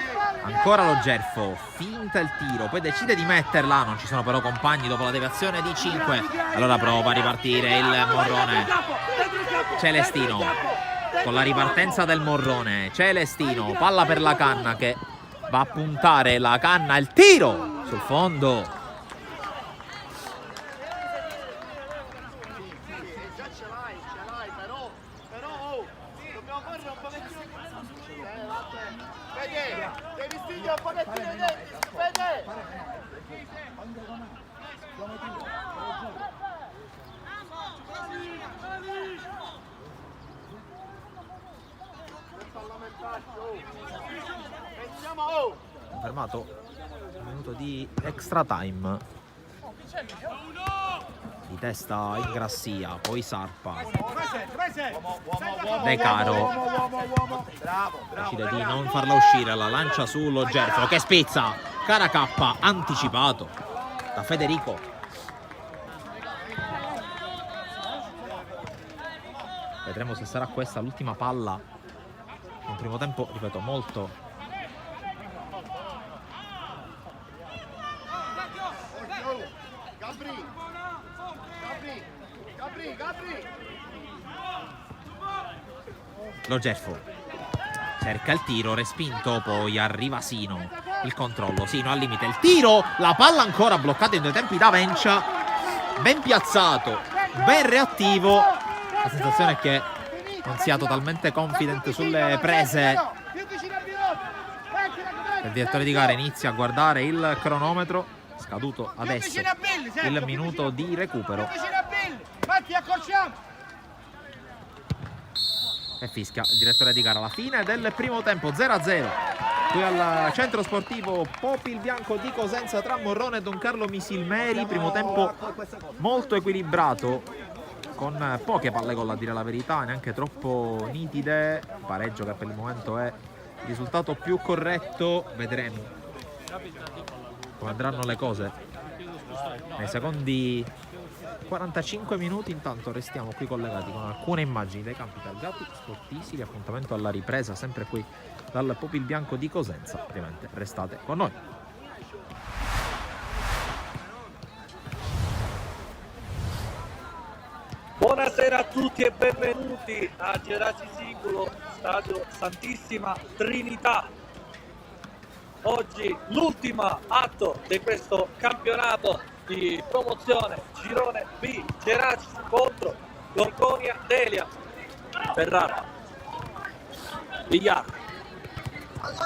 Ancora lo Gerfo, finta il tiro, poi decide di metterla. Non ci sono però compagni dopo la deviazione di 5. Allora prova a ripartire il Morrone. Celestino con la ripartenza del Morrone. Celestino, palla per la Canna, che va a puntare la Canna, il tiro sul fondo. Fermato un minuto di extra time. Di testa Ingrassia, poi Sarpa. De Caro decide di non farla uscire, la lancia sullo Gerfo che spizza. Caracappa anticipato da Federico. Vedremo se sarà questa l'ultima palla. Un primo tempo, ripeto, molto lo Gerfo cerca il tiro, respinto, poi arriva Sino, il controllo, Sino al limite, il tiro, la palla ancora bloccata in due tempi da Vencia, ben piazzato, ben reattivo. La sensazione è che non sia totalmente confident sulle prese. Il direttore di gara inizia a guardare il cronometro, scaduto adesso il minuto di recupero. E fischia il direttore di gara alla fine del primo tempo, 0-0 qui al centro sportivo Popil Bianco di Cosenza tra Morrone e Don Carlo Misilmeri. Primo tempo molto equilibrato, con poche palle gol a dire la verità, neanche troppo nitide. Pareggio che per il momento è il risultato più corretto. Vedremo come andranno le cose nei secondi 45 minuti. Intanto restiamo qui collegati con alcune immagini dei campi targati sportivi di appuntamento alla ripresa sempre qui dal Popil Bianco di Cosenza. Ovviamente restate con noi. Buonasera a tutti e benvenuti a Geraci Siculo, stadio Santissima Trinità. Oggi l'ultimo atto di questo campionato di promozione Girone B, Geraci contro Gorgonia Delia, Ferrara, Vigliano.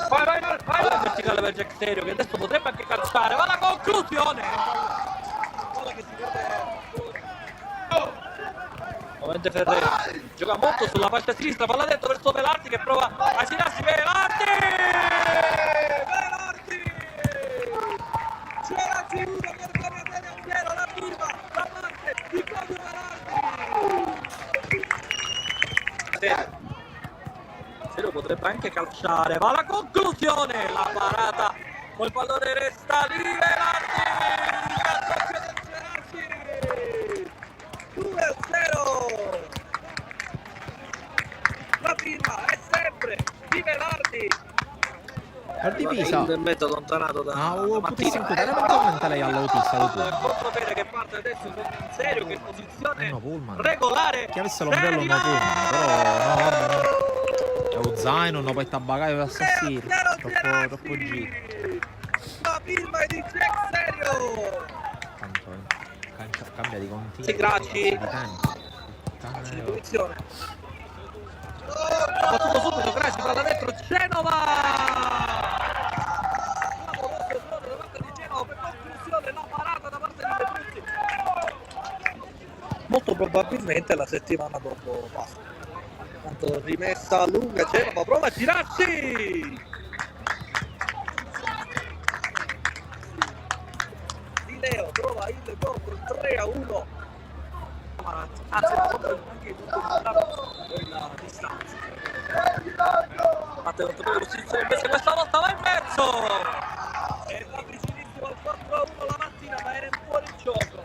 Vai, la verticale per Jack Serio che adesso potrebbe anche calciare, va la conclusione! Guarda che si vede. Ovviamente Ferrera gioca molto sulla fascia sinistra, palla dentro verso Velardi che prova a girarsi. Velardi! Geraci 1, Gorgonia Delia 0, la firma da parte di Claudio Velardi. Serio potrebbe anche calciare, va la conclusione, la parata, poi il pallone resta lì, Velardi! 2-0. La firma è sempre di Velardi. Per Divisa è mezzo allontanato da potessi includere eventualmente lei all'autista lo il contropiede che parte adesso in serio, che posizione Pullman. regolare. Chi avesse l'ombrello no Pullman, però no, vabbè, è un zaino, non puoi tabacare per assassino, troppo giro. La firma è di Jack Serio. Cambia di conti. Graci. Di tempo. Di posizione. Ha battuto subito Graci, palla dentro Genova. Da parte di Genova per conclusione la parata da parte di Petruzzi. Molto probabilmente la settimana dopo basta. Tanto rimessa lunga Genova, prova a girarsi. Di Leo trova il gol 3-1. Anzi, anche la distanza. Matteo Antonio posizione invece questa volta va in mezzo e va vicinissimo al 4-1 la mattina, ma era fuori il gioco.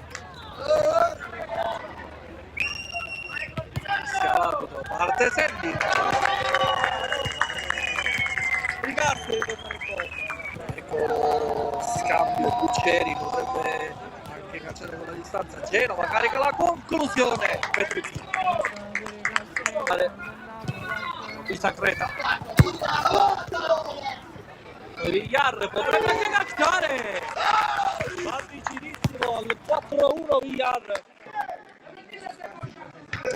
Scalabito, parte Sendi. Riccardo ecco scambio Buccieri, potrebbe anche cacciare con la distanza. Genova carica la conclusione. Isacreta. Villar potrebbe anche calciare. Va vicinissimo al 4-1 Villar.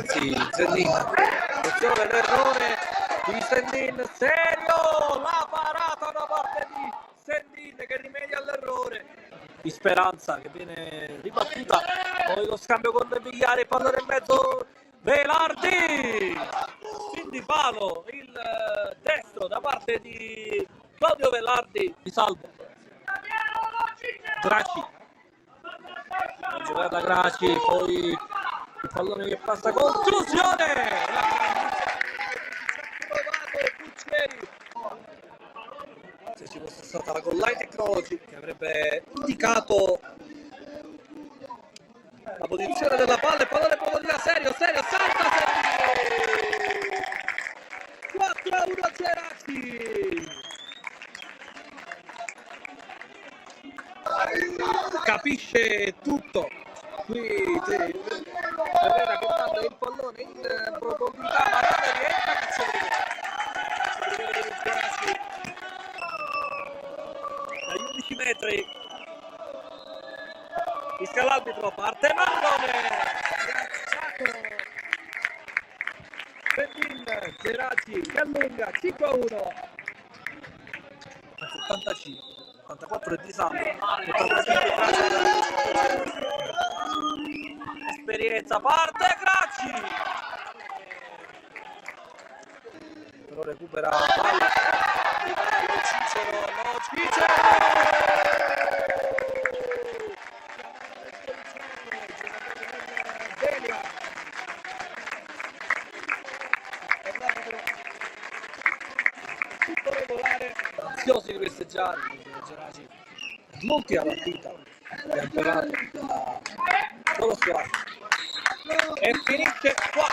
Sì, Sendin. Attenzione l'errore di Sendin. Serio! La parata da parte di Sendin che rimedia all'errore. Di Speranza che viene ribattuta. Poi lo scambio con Villar e pallone in mezzo. Velardi! Quindi palo il destro da parte di Claudio Velardi di salvo. Graci. Giocata Graci, poi il pallone che passa, conclusione! con Line Technology che avrebbe indicato la posizione della palla e pallone Bologna. Serio salta Sendin, 4-1 a Geraci. Capisce tutto qui Herrera che manda il pallone in profondità, ma non rientra, dagli 11 metri fischia l'arbitro, parte Marrone, Sendin, Geraci che allunga, 5-1, 85. 84 di Sandro, 85 esperienza, parte Gracci, però recupera la palla, Cicero, Delia, tutto regolare, ansiosi di festeggiare Geraci, molti alla partita campionato solo squadra e finisce qua,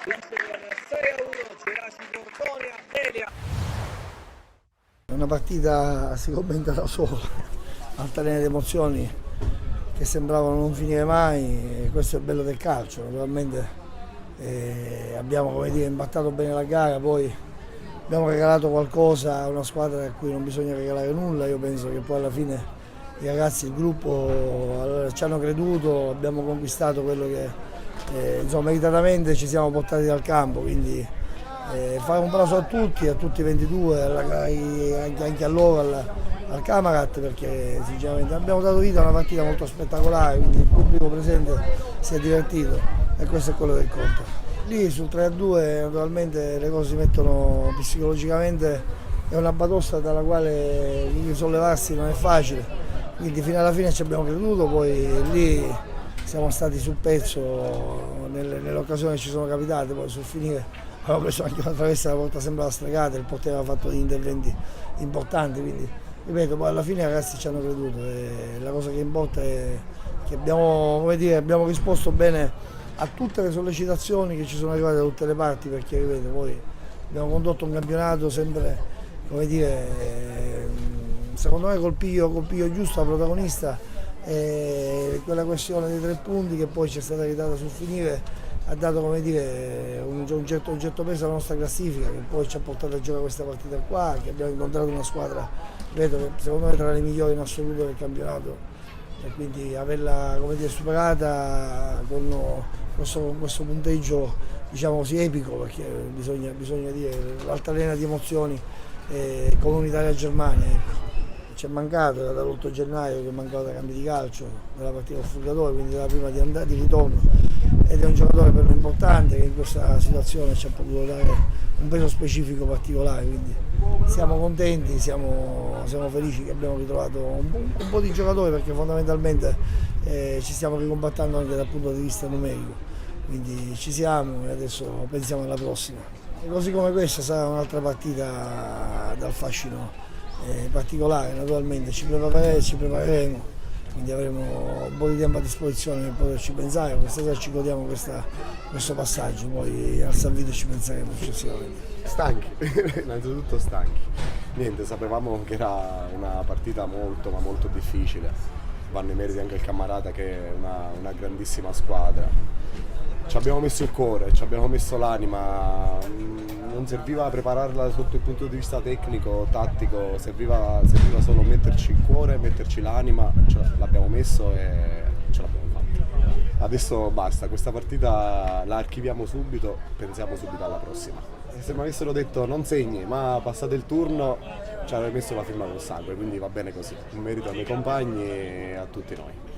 vince con 6-1 Geraci Cordonia Delia. È una partita si commenta da sola, altalena di emozioni che sembravano non finire mai, e questo è il bello del calcio. Naturalmente abbiamo, come dire, imbattato bene la gara, poi abbiamo regalato qualcosa a una squadra a cui non bisogna regalare nulla. Io penso che poi alla fine i ragazzi, il gruppo ci hanno creduto, abbiamo conquistato quello che insomma, meritatamente ci siamo portati dal campo, quindi fare un plauso a tutti i 22, anche a loro, al Camarat, perché sinceramente abbiamo dato vita a una partita molto spettacolare, quindi il pubblico presente si è divertito e questo è quello che conta. Lì sul 3-2 naturalmente le cose si mettono psicologicamente, è una batosta dalla quale risollevarsi non è facile, quindi fino alla fine ci abbiamo creduto, poi lì siamo stati sul pezzo nelle occasioni che ci sono capitate, poi sul finire avevo preso anche una traversa, la porta sembrava stregata, il portiere aveva fatto degli interventi importanti, quindi ripeto, poi alla fine i ragazzi ci hanno creduto e la cosa che importa è che abbiamo, come dire, abbiamo risposto bene a tutte le sollecitazioni che ci sono arrivate da tutte le parti, perché ripeto, poi abbiamo condotto un campionato sempre, come dire, secondo me col piglio giusto da protagonista, e quella questione dei 3 punti che poi ci è stata ridata sul finire ha dato, come dire, un certo peso alla nostra classifica, che poi ci ha portato a giocare questa partita qua, che abbiamo incontrato una squadra, ripeto, che secondo me tra le migliori in assoluto del campionato, e quindi averla, come dire, superata con questo punteggio, diciamo così, epico, perché bisogna dire l'altalena di emozioni con un'Italia-Germania, ecco. Ci è mancato, era dall'8 gennaio che mancava da cambi di calcio nella partita con Fulgatore, quindi era prima di ritorno, ed è un giocatore per noi importante che in questa situazione ci ha potuto dare un peso specifico particolare, quindi siamo contenti, siamo felici che abbiamo ritrovato un po' di giocatori, perché fondamentalmente ci stiamo ricombattendo anche dal punto di vista numerico, quindi ci siamo e adesso pensiamo alla prossima. E così come questa sarà un'altra partita dal fascino particolare, naturalmente ci prepareremo, quindi avremo un po' di tempo a disposizione per poterci pensare. Questa sera ci godiamo questo passaggio, poi al San Vito ci penseremo successivamente. Stanchi, innanzitutto stanchi. Niente, sapevamo che era una partita molto ma molto difficile, vanno i meriti anche il Camarata che è una grandissima squadra. Ci abbiamo messo il cuore, ci abbiamo messo l'anima, non serviva prepararla sotto il punto di vista tecnico, tattico, serviva solo metterci il cuore, metterci l'anima, l'abbiamo messo e ce l'abbiamo fatta. Adesso basta, questa partita la archiviamo subito, pensiamo subito alla prossima. Se mi avessero detto non segni ma passate il turno, ci avrei messo la firma col sangue, quindi va bene così, un merito ai miei compagni e a tutti noi.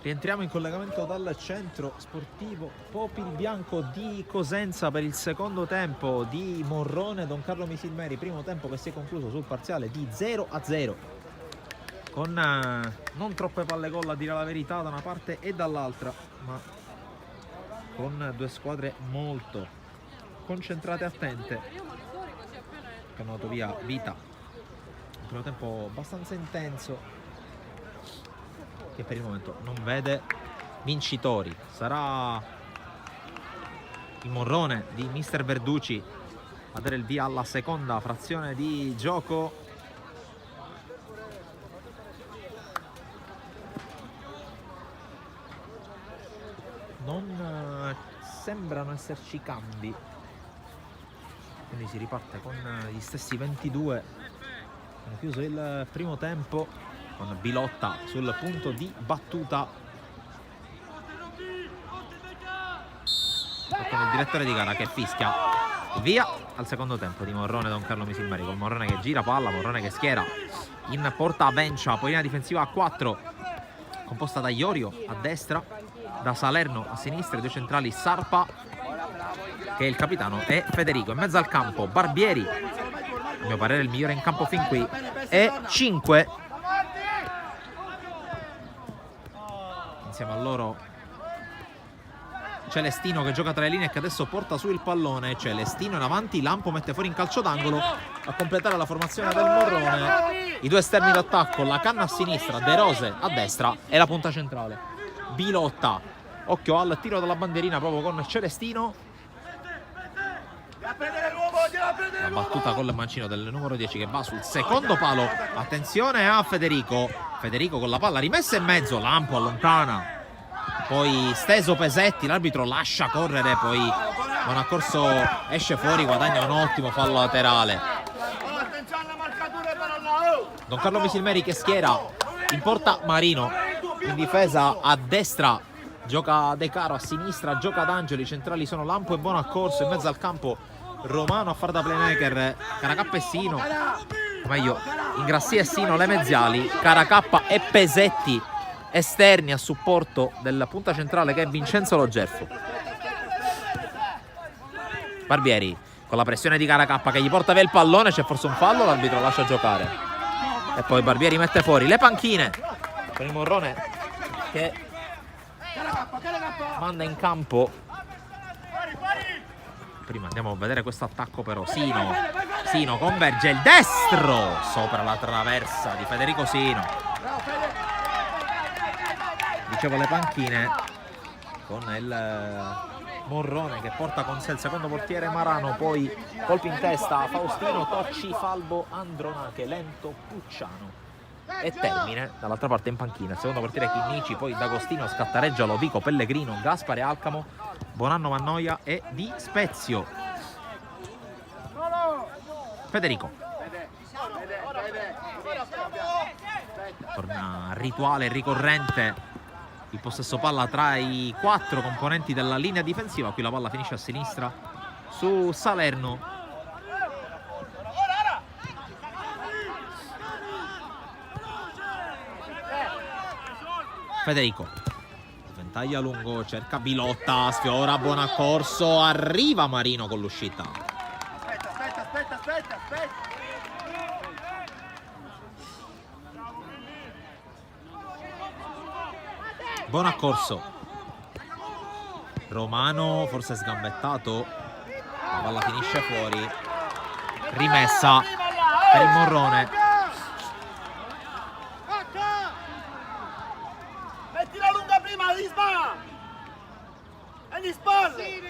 Rientriamo in collegamento dal centro sportivo Popilbianco di Cosenza per il secondo tempo di Morrone Don Carlo Misilmeri, primo tempo che si è concluso sul parziale di 0-0 con non troppe palle gol, a dire la verità, da una parte e dall'altra, ma con due squadre molto concentrate e attente che hanno dato via vita. Un primo tempo abbastanza intenso che per il momento non vede vincitori. Sarà il Morrone di mister Verducci a dare il via alla seconda frazione di gioco. Non sembrano esserci cambi, quindi si riparte con gli stessi 22. Hanno chiuso il primo tempo con Bilotta sul punto di battuta e con il direttore di gara che fischia via al secondo tempo di Morrone Don Carlo Misilmeri, con Morrone che gira palla, Morrone che schiera in porta Vencia, poi linea difensiva a 4 composta da Iorio a destra, da Salerno a sinistra, i due centrali Sarpa che è il capitano e Federico. In mezzo al campo Barbieri, a mio parere il migliore in campo fin qui, e 5 insieme a loro Celestino che gioca tra le linee e che adesso porta su il pallone. Celestino in avanti, Lampo mette fuori in calcio d'angolo a completare la formazione del Morrone. I due esterni d'attacco, la canna a sinistra, De Rose a destra e la punta centrale Bilotta. Occhio al tiro dalla bandierina proprio con Celestino. La battuta con il mancino del numero 10 che va sul secondo palo. Attenzione a Federico. Federico con la palla rimessa in mezzo, Lampo allontana, poi steso Pesetti, l'arbitro lascia correre, poi Bonaccorso esce fuori, guadagna un ottimo fallo laterale. Don Carlo Misilmeri che schiera in porta Marino, in difesa a destra gioca De Caro, a sinistra gioca D'Angeli, i centrali sono Lampo e Bonaccorso, in mezzo al campo Romano a far da playmaker, Caracappa e Sino, o meglio Ingrassia e Sino le mezzali, Caracappa e Pesetti esterni a supporto del punta centrale che è Vincenzo Logerfo. Barbieri con la pressione di Caracappa che gli porta via il pallone, c'è forse un fallo, l'arbitro lascia giocare e poi Barbieri mette fuori le panchine con il Morrone che manda in campo. Prima andiamo a vedere questo attacco però. Sino converge il destro sopra la traversa di Federico Sino. Dicevo le panchine con il Morrone che porta con sé il secondo portiere Marano, poi colpi in testa Faustino, Tocci, Falbo, Andronache, Lento, Pucciano e termine dall'altra parte in panchina il secondo portiere Chinnici, poi D'Agostino, Scattareggia, Lovico, Pellegrino, Gaspare, Alcamo, Bonanno, Mannoia e Di Spezio. Federico torna rituale ricorrente il possesso palla tra i 4 componenti della linea difensiva. Qui la palla finisce a sinistra su Salerno. Federico sventaglia lungo, cerca Bilotta, sfiora Bonaccorso, arriva Marino con l'uscita. Aspetta. Bonaccorso, Romano forse sgambettato, la palla finisce fuori, rimessa per il Morrone. Mettila lunga prima, gli spalle.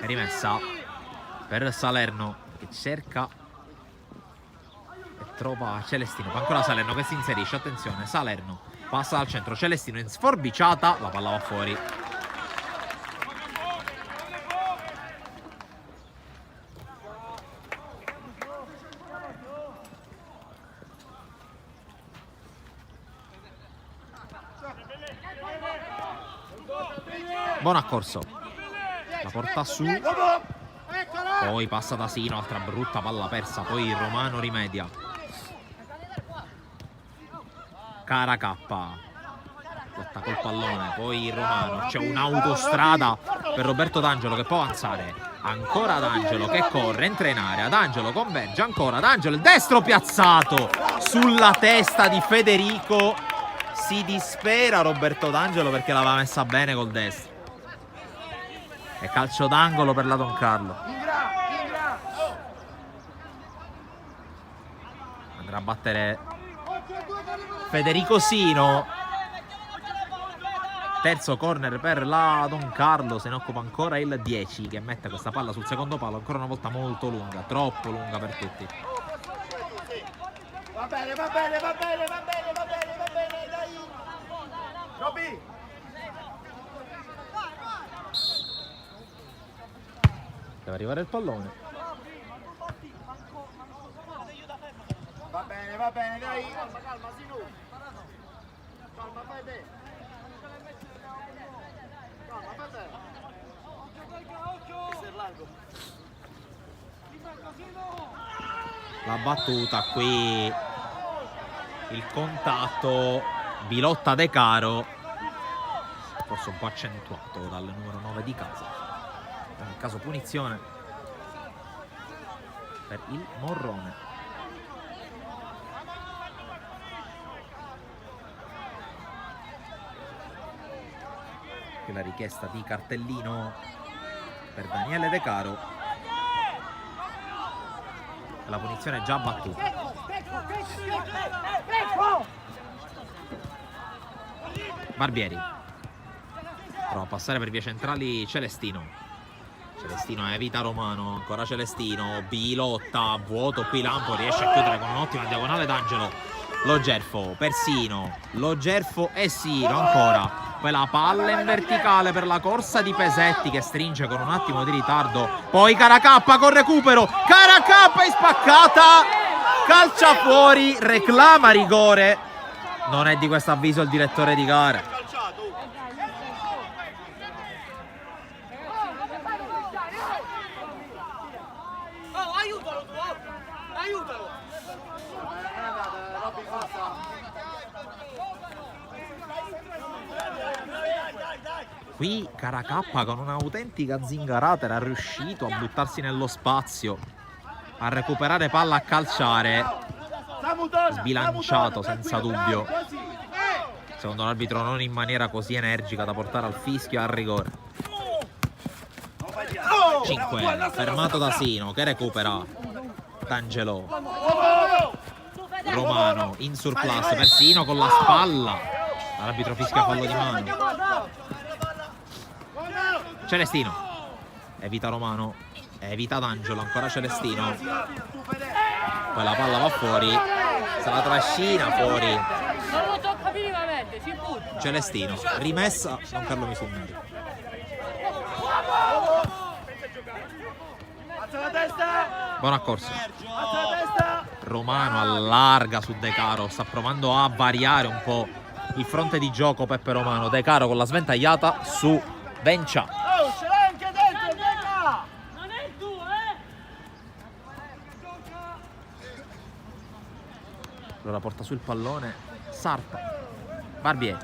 Rimessa per Salerno che cerca e trova Celestino, fa ancora Salerno che si inserisce, attenzione, Salerno passa dal centro, Celestino in sforbiciata, la palla va fuori. Bonaccorso la porta su, poi passa da Sino, altra brutta palla persa, poi Romano rimedia. Caracappa lotta col pallone, poi Romano, c'è un'autostrada per Roberto D'Angelo che può avanzare, ancora D'Angelo che corre, entra in area, D'Angelo converge, ancora D'Angelo, il destro piazzato sulla testa di Federico, si dispera Roberto D'Angelo perché l'aveva messa bene col destro, e calcio d'angolo per la Don Carlo. Andrà a battere Federico Sino. Terzo corner per la Don Carlo, se ne occupa ancora il 10 che mette questa palla sul secondo palo, ancora una volta molto lunga, troppo lunga per tutti. Va bene, va bene, va bene, va bene, va bene, va bene, dai. Robby. Deve arrivare il pallone. Va bene, dai. Calma, calma, Sinu. Calma, fai te. Calma, fai te. La battuta qui, il contatto, Bilotta De Caro, forse un po' accentuato dal numero 9 di casa. Nel caso punizione per il Morrone. Qui la richiesta di cartellino per Daniele De Caro. La punizione è già battuta. Barbieri prova a passare per vie centrali Celestino. Celestino evita Romano, ancora Celestino, Bilotta, vuoto qui Lampo, riesce a chiudere con un'ottima diagonale D'Angelo. Lo Gerfo, Persino, Lo Gerfo e Sino ancora. Poi la palla in verticale per la corsa di Pesetti che stringe con un attimo di ritardo. Poi Caracappa con recupero. Caracappa è spaccata. Calcia fuori, reclama rigore. Non è di questo avviso il direttore di gara. Qui Caracappa con un'autentica zingarata era riuscito a buttarsi nello spazio, a recuperare palla, a calciare, sbilanciato senza dubbio, secondo l'arbitro non in maniera così energica da portare al fischio e al rigore. 5, fermato da Sino che recupera D'Angelo. Romano in surplus, Persino con la spalla, l'arbitro fischia fallo di mano. Celestino evita Romano, evita D'Angelo, ancora Celestino, poi la palla va fuori, se la trascina fuori. Non lo tocca minimamente, si butta. Celestino, rimessa Don Carlo Misilmeri. Buon accorso. Romano allarga su De Caro, sta provando a variare un po' il fronte di gioco Peppe Romano. De Caro con la sventagliata su Bencia. Allora porta sul pallone Sarta. Barbieri.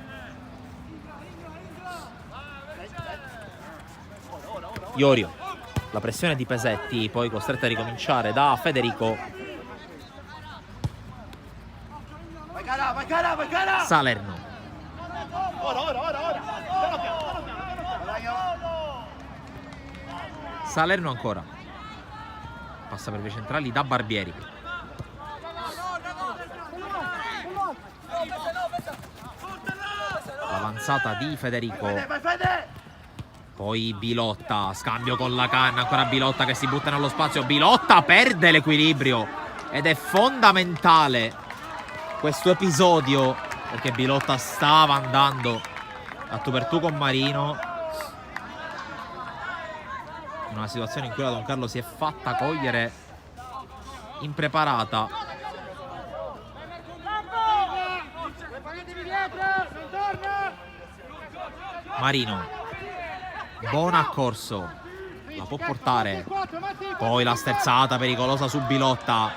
Iorio. La pressione di Pesetti, poi costretto a ricominciare da Federico. Salerno. Salerno ancora. Passa per vie centrali da Barbieri. L'avanzata di Federico. Poi Bilotta, scambio con la canna, ancora Bilotta che si butta nello spazio. Bilotta perde l'equilibrio ed è fondamentale questo episodio perché Bilotta stava andando a tu per tu con Marino in una situazione in cui la Don Carlo si è fatta cogliere impreparata. Marino, buon accorso, la può portare, poi la sterzata pericolosa su Bilotta,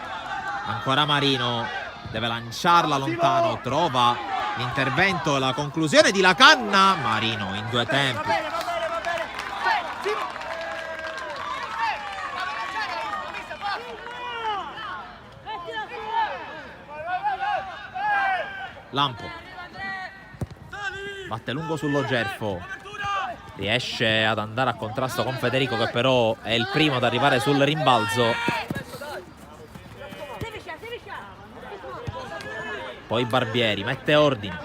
ancora Marino, deve lanciarla lontano, trova L'intervento e la conclusione di Lacanna. Marino in due tempi. Lampo batte lungo sullo Gerfo, riesce ad andare a contrasto con Federico, che però è il primo ad arrivare sul rimbalzo. Poi Barbieri mette ordine.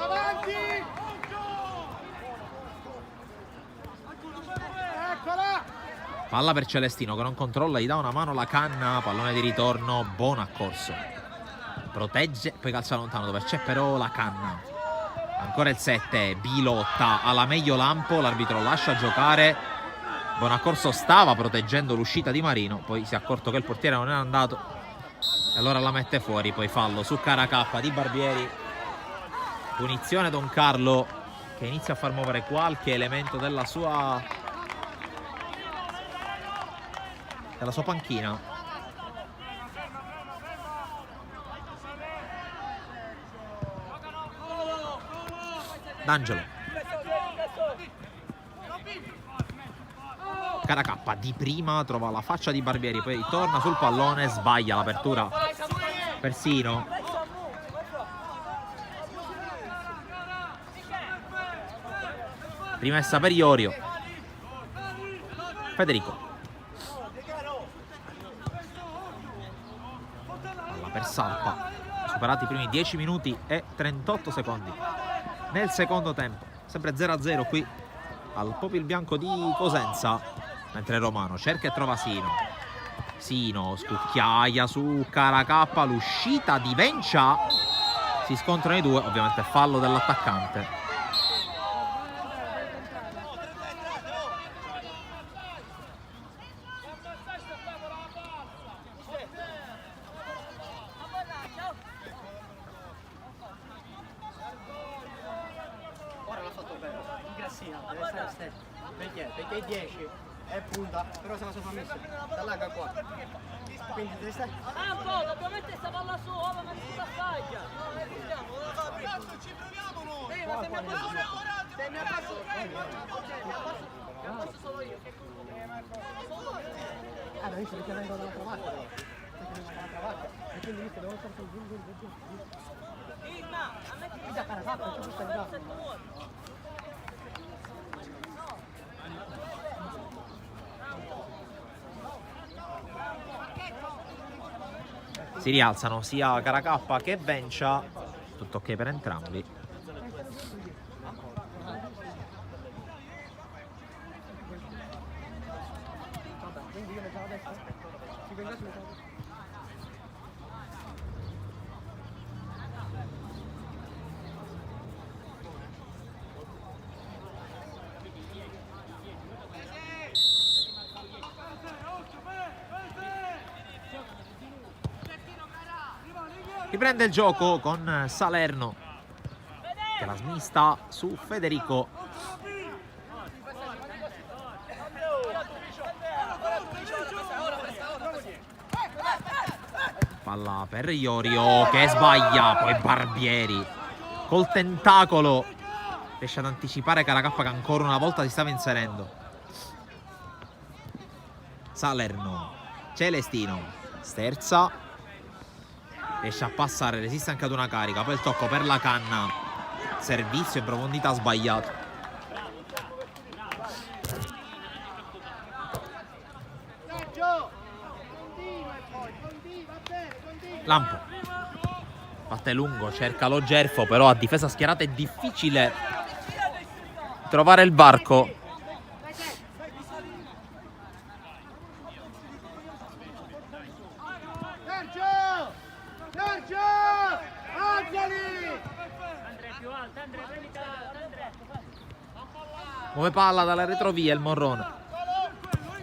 Palla per Celestino che non controlla, gli dà una mano la canna, pallone di ritorno, buon accorso. Protegge, poi calcia lontano dove c'è però la canna. Ancora il 7, Bilotta, alla meglio Lampo, l'arbitro lascia giocare. Bonaccorso stava proteggendo l'uscita di Marino, poi si è accorto che il portiere non era andato e allora la mette fuori. Poi fallo su Caracappa di Barbieri. Punizione Don Carlo, che inizia a far muovere qualche elemento della sua panchina. D'Angelo. Caracappa di prima trova la faccia di Barbieri, poi torna sul pallone, sbaglia l'apertura persino. Rimessa per Iorio. Federico. Palla per Salpa. Superati i primi 10 minuti e 38 secondi nel secondo tempo. Sempre 0-0 qui al Popil Bianco di Cosenza, mentre Romano cerca e trova Sino. Sino scucchiaia su Caracappa, l'uscita di Vencia, si scontrano i due, ovviamente fallo dell'attaccante. Perché è 10 è punta, però se la sua famiglia dall'H qua. Quindi devi stare. Ah, un po', dobbiamo mettere sta palla su, ma non si assaggia. Cazzo, ci proviamo noi! Sì, ma se mi abbasso solo io, che Allora, visto perché vengo dall'altra parte, però. Perché vengo dall'altra parte. E quindi visto, devo fare giù. Già, Caracappa, c'è questa entrata. Si rialzano sia Caracappa che Vencia, tutto ok per entrambi. Riprende il gioco con Salerno che la smista su Federico. Palla per Iorio che sbaglia, poi Barbieri col tentacolo riesce ad anticipare Caracappa che ancora una volta si stava inserendo. Salerno, Celestino, sterza, riesce a passare, resiste anche ad una carica, poi il tocco per la canna, servizio in profondità sbagliato. Lampo batte lungo, cerca lo Gerfo, però a difesa schierata è difficile trovare il varco. Muove palla dalla retrovia il Morrone.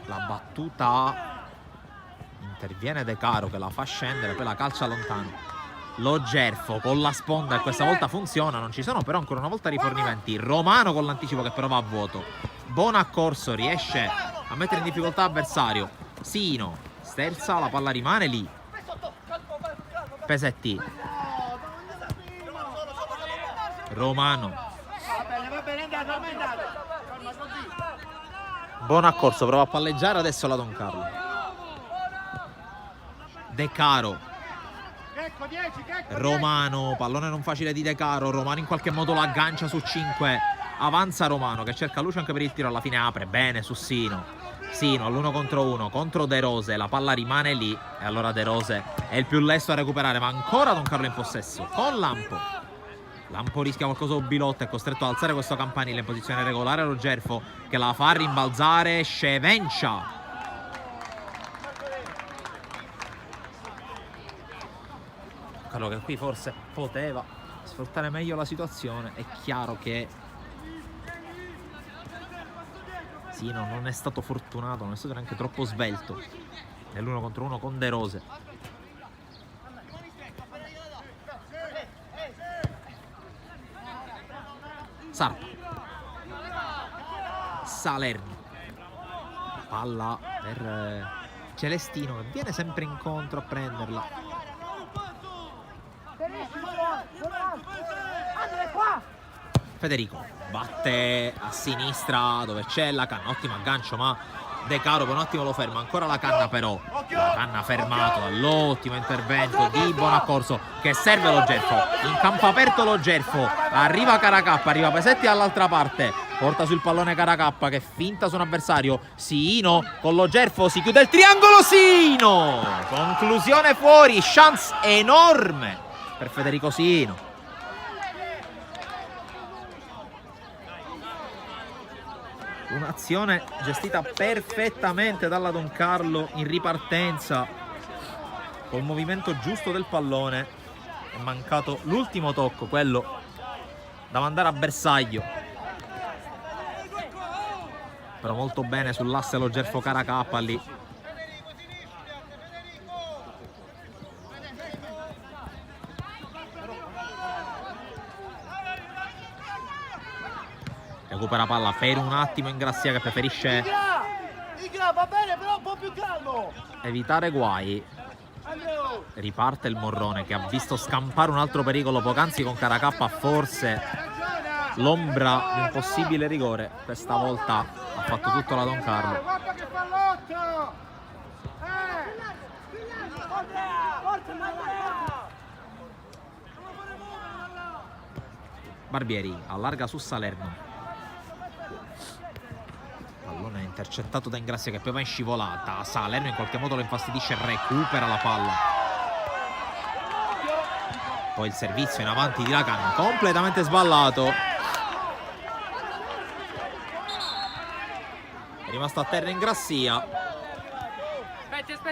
La battuta, interviene De Caro che la fa scendere, poi la calcia lontano. Lo Gerfo con la sponda e questa volta funziona, non ci sono però ancora una volta rifornimenti. Romano con l'anticipo che però va a vuoto. Bonaccorso riesce a mettere in difficoltà l'avversario. Sino sterza, la palla rimane lì. Pesetti. Romano. Va bene, andate. Calma, così. Buon accorso, prova a palleggiare adesso la Don Carlo. De Caro. Checco, 10, Checco, Romano, pallone non facile di De Caro. Romano in qualche modo lo aggancia su 5. Avanza Romano che cerca luce anche per il tiro, alla fine apre bene su Sino. Sino all'1 contro 1 contro De Rose, la palla rimane lì e allora De Rose è il più lesto a recuperare, ma ancora Don Carlo in possesso con Lampo. Lampo rischia qualcosa o Bilotta, è costretto ad alzare questo campanile in posizione regolare lo Gerfo che la fa rimbalzare Scevencia. Carlo che qui forse poteva sfruttare meglio la situazione, è chiaro che Sino non è stato fortunato, non è stato neanche troppo svelto nell'1 contro 1 con De Rose. Sarpa. Salerno. Palla per Celestino che viene sempre incontro a prenderla. Federico batte a sinistra dove c'è la canna, ottimo aggancio ma De Caro per un attimo lo ferma, ancora la canna però, la canna fermato dall'ottimo intervento di Bonaccorso che serve lo Gerfo, in campo aperto lo Gerfo, arriva Caracappa, arriva Pesetti dall'altra parte, porta sul pallone Caracappa che finta su un avversario, Sino con lo Gerfo si chiude il triangolo, Sino, conclusione fuori, chance enorme per Federico Sino. Un'azione gestita perfettamente dalla Don Carlo in ripartenza col movimento giusto del pallone. È mancato l'ultimo tocco, quello da mandare a bersaglio, però molto bene sull'asse lo Gerfo Caracappa lì. Recupera palla per un attimo Ingrassia che preferisce va bene, però un po' più calmo. evitare guai. Riparte il Morrone che ha visto scampare un altro pericolo poc'anzi con Caracappa, forse l'ombra di un possibile rigore. Questa volta ha fatto tutto la Don Carlo. Guarda che pallotto! Barbieri allarga su Salerno. Pallone intercettato da Ingrassia che poi va in scivolata. Salerno in qualche modo lo infastidisce, recupera la palla. Poi il servizio in avanti di Lacan completamente sballato. È rimasto a terra Ingrassia. Aspetti.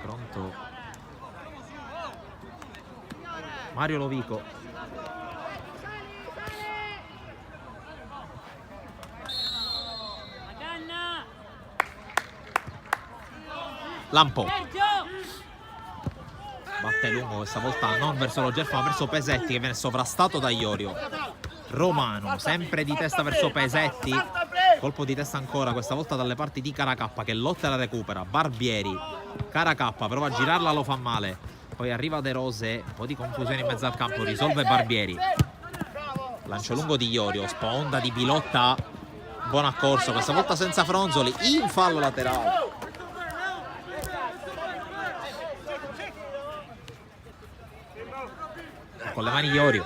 Pronto. Mario Lovico. Lampo. Batte lungo questa volta non verso lo Gerfo ma verso Pesetti che viene sovrastato da Iorio. Romano sempre di testa verso Pesetti. Colpo di testa ancora, questa volta dalle parti di Caracappa che lotta e la recupera. Barbieri. Caracappa prova a girarla, lo fa male. Poi arriva De Rose, un po' di confusione in mezzo al campo, risolve Barbieri. Lancio lungo di Iorio, sponda di Bilotta. Buon accorso, questa volta senza Fronzoli, in fallo laterale. Con le mani Iorio.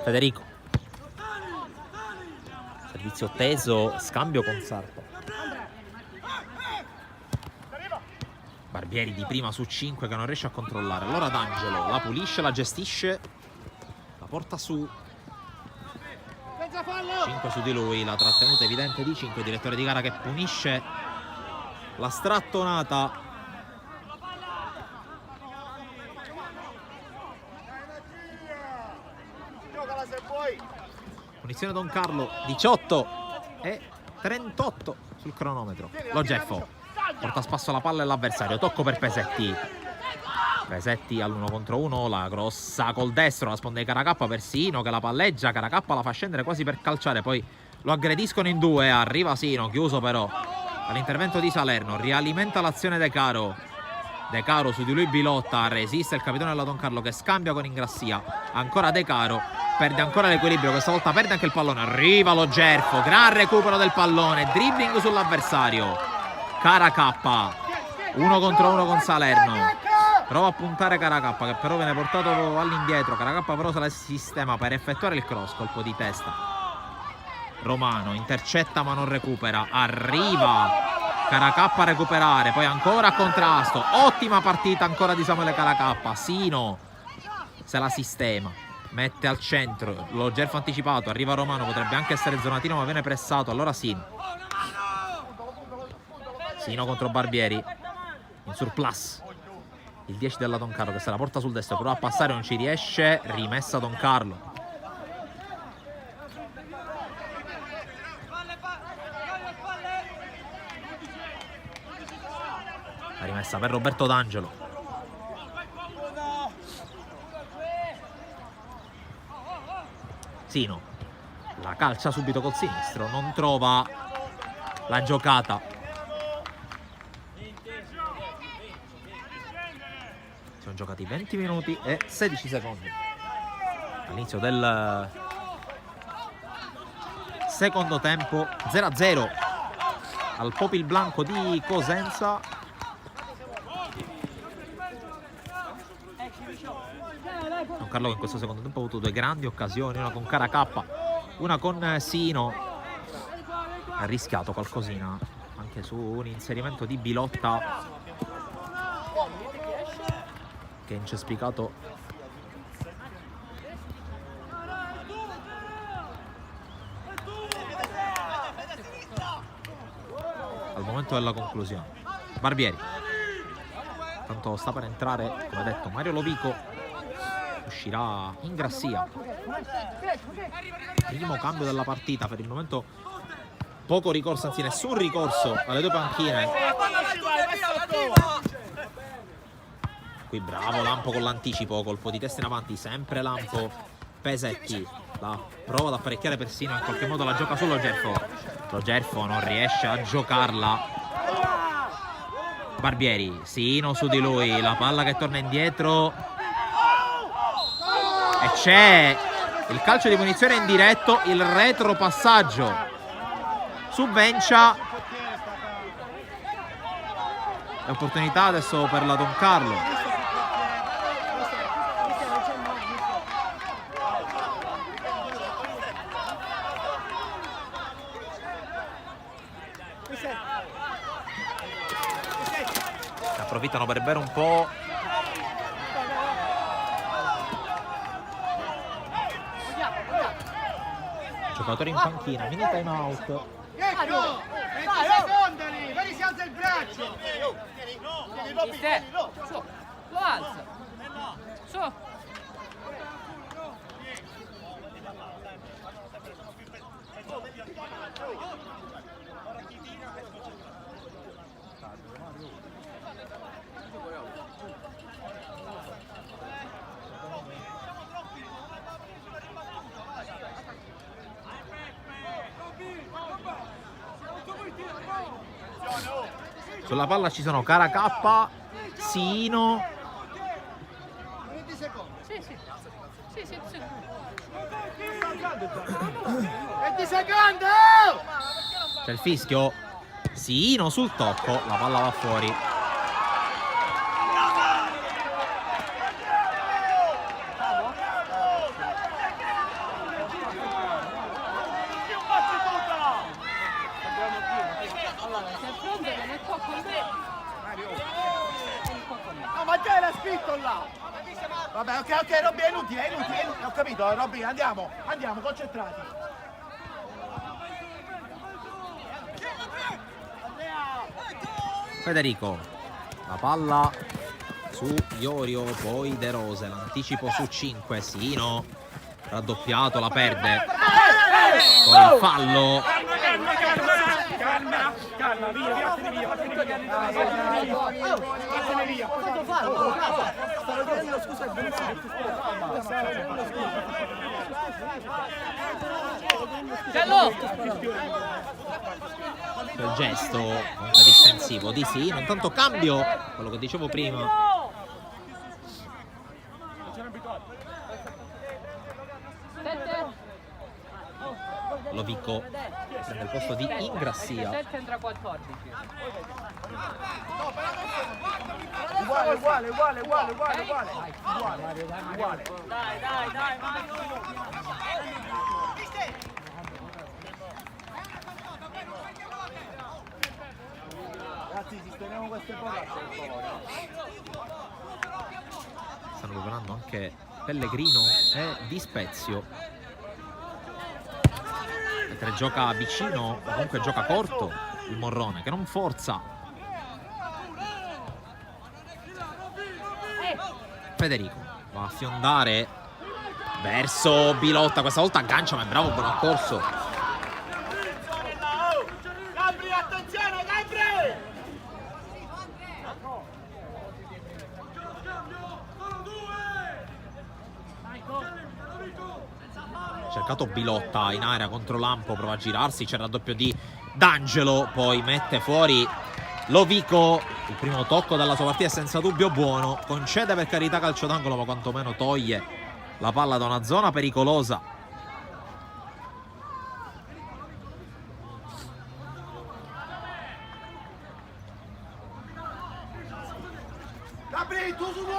Federico. Servizio teso, scambio con Sarpa. Barbieri di prima su 5 che non riesce a controllare. Allora D'Angelo la pulisce, la gestisce, la porta su. 5 su di lui, la trattenuta evidente di 5, direttore di gara che punisce la strattonata. Giocala se vuoi. Punizione Don Carlo, 18 e 38 sul cronometro. Lo Gerfo porta a spasso la palla e l'avversario, tocco per Pesetti. Pesetti all'1 contro 1, la grossa col destro, la sponda di Caracappa per Sino che la palleggia, Caracappa la fa scendere quasi per calciare, poi lo aggrediscono in due, arriva Sino, chiuso però all'intervento di Salerno, rialimenta l'azione De Caro. De Caro su di lui Bilotta, resiste il capitano della Don Carlo che scambia con Ingrassia, ancora De Caro, perde ancora l'equilibrio, questa volta perde anche il pallone, arriva lo Gerfo, gran recupero del pallone, dribbling sull'avversario, Caracappa, 1 contro 1 con Salerno, prova a puntare Caracappa che però viene portato all'indietro, Caracappa però se la sistema per effettuare il cross, colpo di testa, Romano intercetta ma non recupera, arriva Caracappa a recuperare, poi ancora a contrasto, ottima partita ancora di Samuele Caracappa, Sino se la sistema, mette al centro, lo Gerfo anticipato, arriva Romano, potrebbe anche essere zonatino ma viene pressato, allora Sino contro Barbieri, in surplus, il 10 della Don Carlo che se la porta sul destro, prova a passare, non ci riesce, rimessa Don Carlo. La rimessa per Roberto D'Angelo. Sino la calcia subito col sinistro, non trova la giocata. Sono giocati 20 minuti e 16 secondi all'inizio del secondo tempo, 0-0 al Popil Blanco di Cosenza. Don Carlo che in questo secondo tempo ha avuto 2 grandi occasioni, una con Caracappa, una con Sino, ha rischiato qualcosina anche su un inserimento di Bilotta che è incespicato al momento della conclusione. Barbieri, tanto sta per entrare, come detto, Mario Lovico, uscirà Ingrassia, primo cambio della partita, per il momento poco ricorso, anzi nessun ricorso alle 2 panchine. Qui bravo Lampo con l'anticipo, colpo di testa in avanti, sempre Lampo, Pesetti, la prova ad apparecchiare persino, in qualche modo la gioca solo Gerfo, lo Gerfo non riesce a giocarla. Barbieri, Sino su di lui, la palla che torna indietro e c'è il calcio di punizione in diretto, il retropassaggio su Vencia, e opportunità adesso per la Don Carlo. Approfittano per bere un po'. Giocatori in panchina, mini time out. Ecco! 20 secondi lì! Vedi si alza il braccio! Su, lo alza. Su. Sulla palla ci sono Caracappa, Sino. 20 secondi! Sì, sì. Sì, sì, sì. 20 secondi! C'è il fischio. Sino sul tocco, la palla va fuori. No, ma già era scritto là! Vabbè, ok, Robby, è inutile, ho capito, Robby, andiamo, concentrati. Federico, la palla su Iorio, poi De Rose, l'anticipo su 5, Sino, raddoppiato, la perde, poi il fallo. Calma, via, Cello! quel gesto comunque difensivo di sì, non tanto cambio, quello che dicevo prima. Lovico prende il posto di Ingrassia. 7 entra 14. Uguale. Dai, Mario. Ragazzi, sistemiamo queste cose. Stanno preparando anche Pellegrino e Di Spezio, mentre gioca vicino, comunque gioca corto il Morrone, che non forza. Federico va a fiondare verso Bilotta, questa volta aggancia, ma è bravo, buon accorso. Gabri, attenzione, Gabri! Cercato Bilotta in area contro Lampo, prova a girarsi, c'è il raddoppio di D'Angelo, poi mette fuori Lovico. Il primo tocco dalla sua partita è senza dubbio buono, concede per carità calcio d'angolo, ma quantomeno toglie la palla da una zona pericolosa.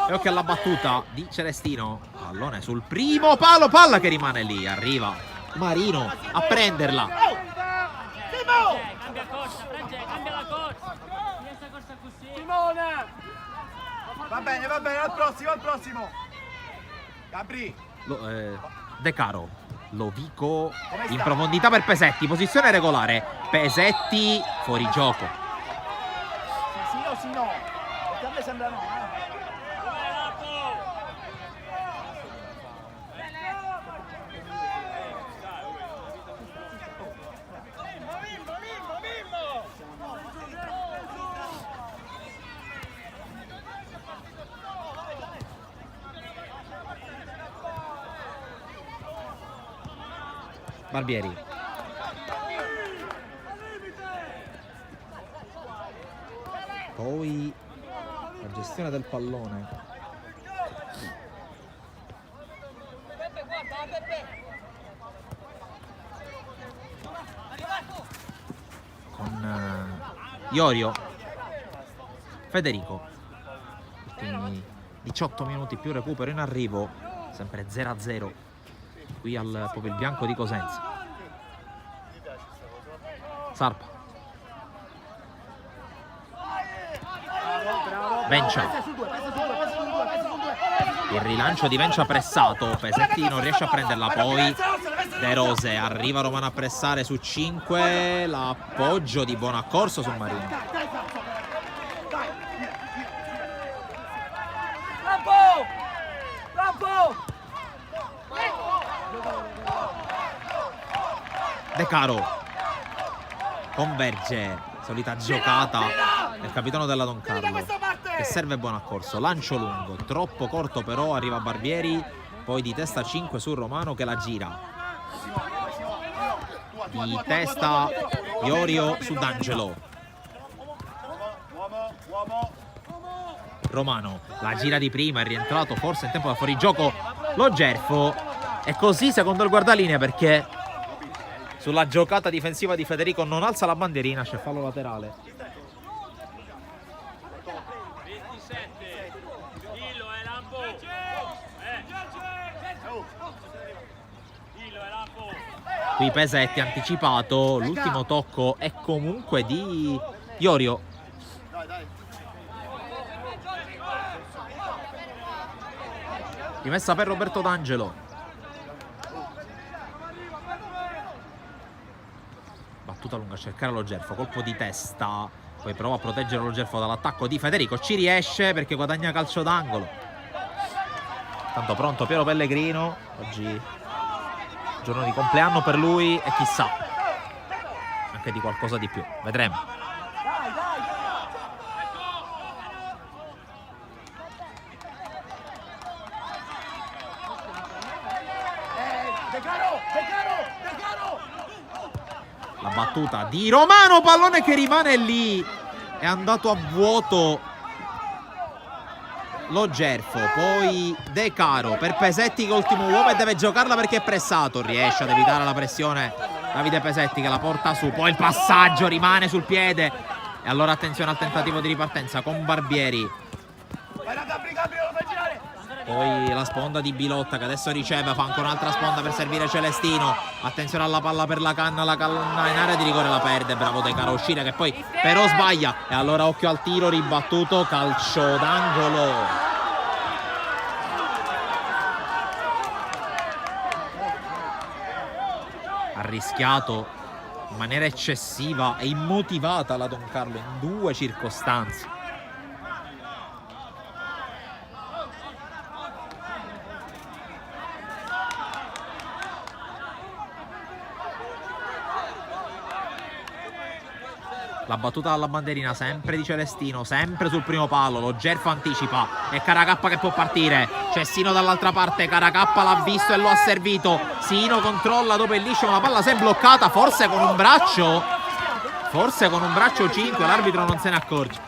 E occhio alla battuta di Celestino, pallone sul primo palo, palla che rimane lì, arriva Marino a prenderla. Cambia corsa, cambia la corsa. Questa corsa così. Simone! Va bene, al prossimo. Gabri. De Caro, Lovico in profondità per Pesetti, posizione regolare, Pesetti fuori gioco. Sì o sì no? Perché a me sembra no, Barbieri. Poi la gestione del pallone. Con Iorio. Federico. Ultimi 18 minuti più recupero in arrivo. Sempre 0-0. Qui al Popil Bianco di Cosenza. Sarpa. Vencia. Il rilancio di Vencia pressato. Pesetti non riesce a prenderla, poi De Rose. Arriva Romano a pressare su 5. L'appoggio di Bonaccorso su Marino. De Caro converge, solita giocata del capitano della Don Carlo, che serve Bonaccorso, lancio lungo, troppo corto però, arriva Barbieri, poi di testa 5 su Romano che la gira, di testa Iorio su D'Angelo. Romano la gira di prima, è rientrato forse in tempo da fuorigioco lo Gerfo, e così secondo il guardalinea, perché sulla giocata difensiva di Federico non alza la bandierina, c'è fallo laterale. 27. Dillo Lampo. Dillo Lampo. Qui Pesetti anticipato, l'ultimo tocco è comunque di Iorio. Rimessa per Roberto D'Angelo. Battuta lunga a cercare lo Gerfo, colpo di testa, poi prova a proteggere lo Gerfo dall'attacco di Federico, ci riesce perché guadagna calcio d'angolo. Tanto pronto Piero Pellegrino, oggi giorno di compleanno per lui e chissà anche di qualcosa di più, vedremo. La battuta di Romano, pallone che rimane lì. È andato a vuoto lo Gerfo, poi De Caro per Pesetti che è ultimo uomo e deve giocarla perché è pressato. Riesce ad evitare la pressione Davide Pesetti che la porta su, poi il passaggio rimane sul piede. E allora attenzione al tentativo di ripartenza con Barbieri. Poi la sponda di Bilotta che adesso riceve, fa ancora un'altra sponda per servire Celestino. Attenzione alla palla per la canna in area di rigore la perde. Bravo De Caro a uscire che poi però sbaglia. E allora occhio al tiro ribattuto, calcio d'angolo. Ha rischiato in maniera eccessiva e immotivata la Don Carlo in due circostanze. La battuta dalla bandierina sempre di Celestino, sempre sul primo palo, lo Gerfo anticipa, è Caracappa che può partire, c'è Sino dall'altra parte, Caracappa l'ha visto e lo ha servito, Sino controlla dopo il liscio ma la palla si è bloccata, forse con un braccio 5, l'arbitro non se ne accorge.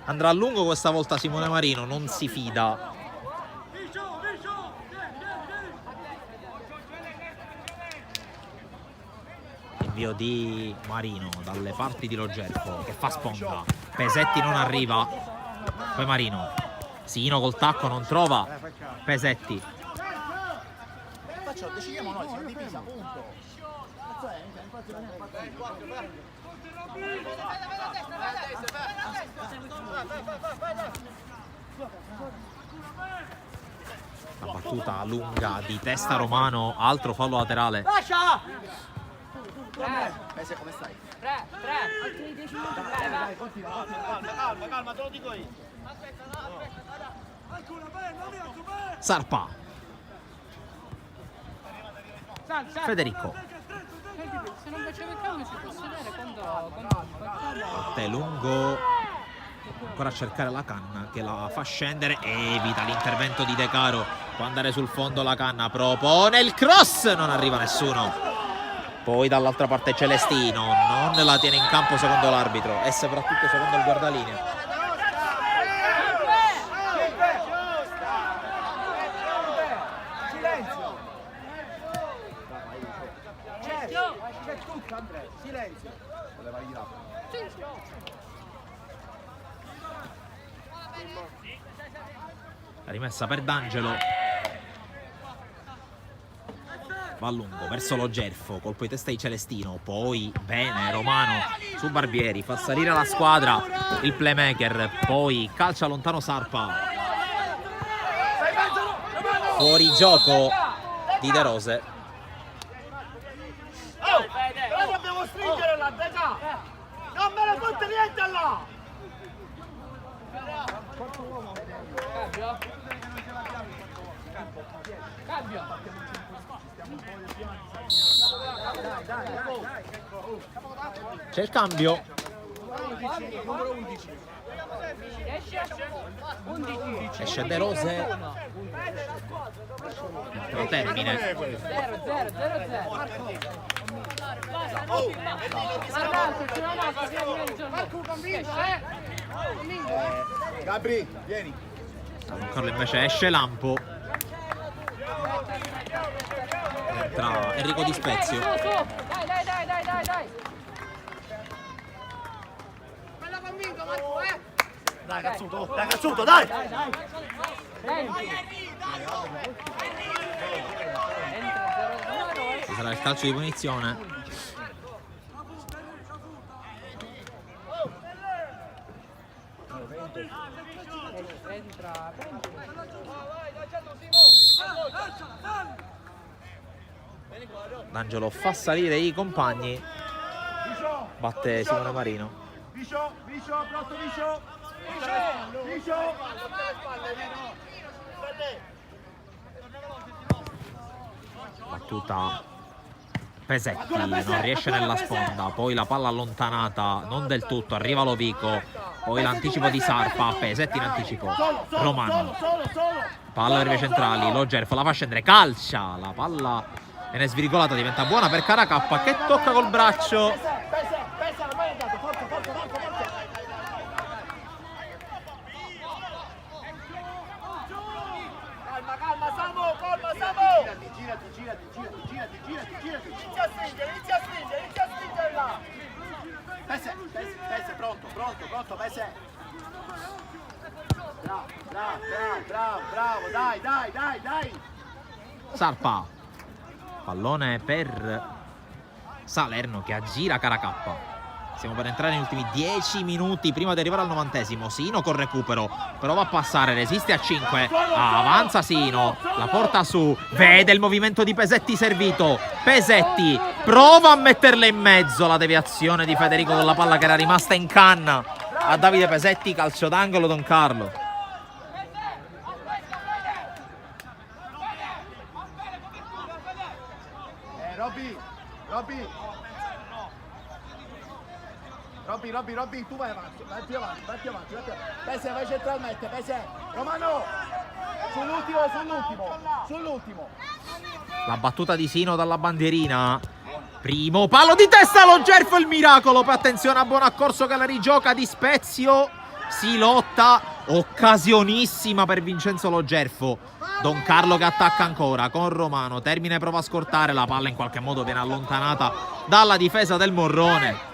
Andrà a lungo questa volta Simone Marino, non si fida. Invio di Marino dalle parti di Lo Gerfo che fa sponda. Pesetti non arriva. Poi Marino. Sino col tacco non trova Pesetti. Decidiamo noi, siamo di Pisa, punto. La battuta lunga di testa Romano, altro fallo laterale. Lascia! Mese, come stai? 3. Dai, continua, calma, te lo dico io. Sarpa. Federico. Se non facevo il cavolo si può sedere quando Batte lungo. Ancora a cercare la canna che la fa scendere. Evita l'intervento di De Caro. Può andare sul fondo la canna. Propone il cross. Non arriva nessuno. Poi dall'altra parte Celestino. Non la tiene in campo secondo l'arbitro. E soprattutto secondo il guardalinea. Silenzio. La rimessa per D'Angelo. Va a lungo verso Lo Gerfo, colpo di testa di Celestino, poi bene Romano su Barbieri, fa salire la squadra il playmaker, poi calcia lontano Sarpa. Fuori gioco di De Rose. Però dobbiamo stringere la Deca! Non me ne fotte niente là! Cambio. C'è il cambio. Esce De Rose. Entro termine. 0-0. Gabri, vieni. Don Carlo invece esce Lampo. Entra Enrico Di Spezio. Dai. Dai, cazzuto, dai! Ci sarà il calcio di punizione. D'Angelo fa salire i compagni. Batte Simone Marino. Vicio, pronto Vicio! Battuta Pesetti, non riesce nella sponda, poi la palla allontanata, non del tutto, arriva Lovico, poi l'anticipo di Sarpa, Pesetti in anticipo, Romano, palla per i centrali, Lo Gerfo la fa scendere, calcia, la palla viene svirgolata, diventa buona per Caracappa che tocca col braccio. Pese, pronto, Pese. Bravo, dai. Sarpa, pallone per Salerno che aggira Caracappa. Stiamo per entrare negli ultimi 10 minuti prima di arrivare al 90esimo. Sino col recupero, prova a passare, resiste a 5, avanza Sino, la porta su, vede il movimento di Pesetti servito, Pesetti prova a metterla in mezzo, la deviazione di Federico con la palla che era rimasta in canna a Davide Pesetti, calcio d'angolo Don Carlo. Robby, tu vai avanti. Pese, vai centralmente, Pese. Romano, sull'ultimo. La battuta di Sino dalla bandierina. Primo palo di testa, Lo Gerfo, il miracolo. Poi attenzione a Buonaccorso che la rigioca di Spezio. Si lotta, occasionissima per Vincenzo Lo Gerfo. Don Carlo che attacca ancora con Romano. Termine prova a scortare, la palla in qualche modo viene allontanata dalla difesa del Morrone.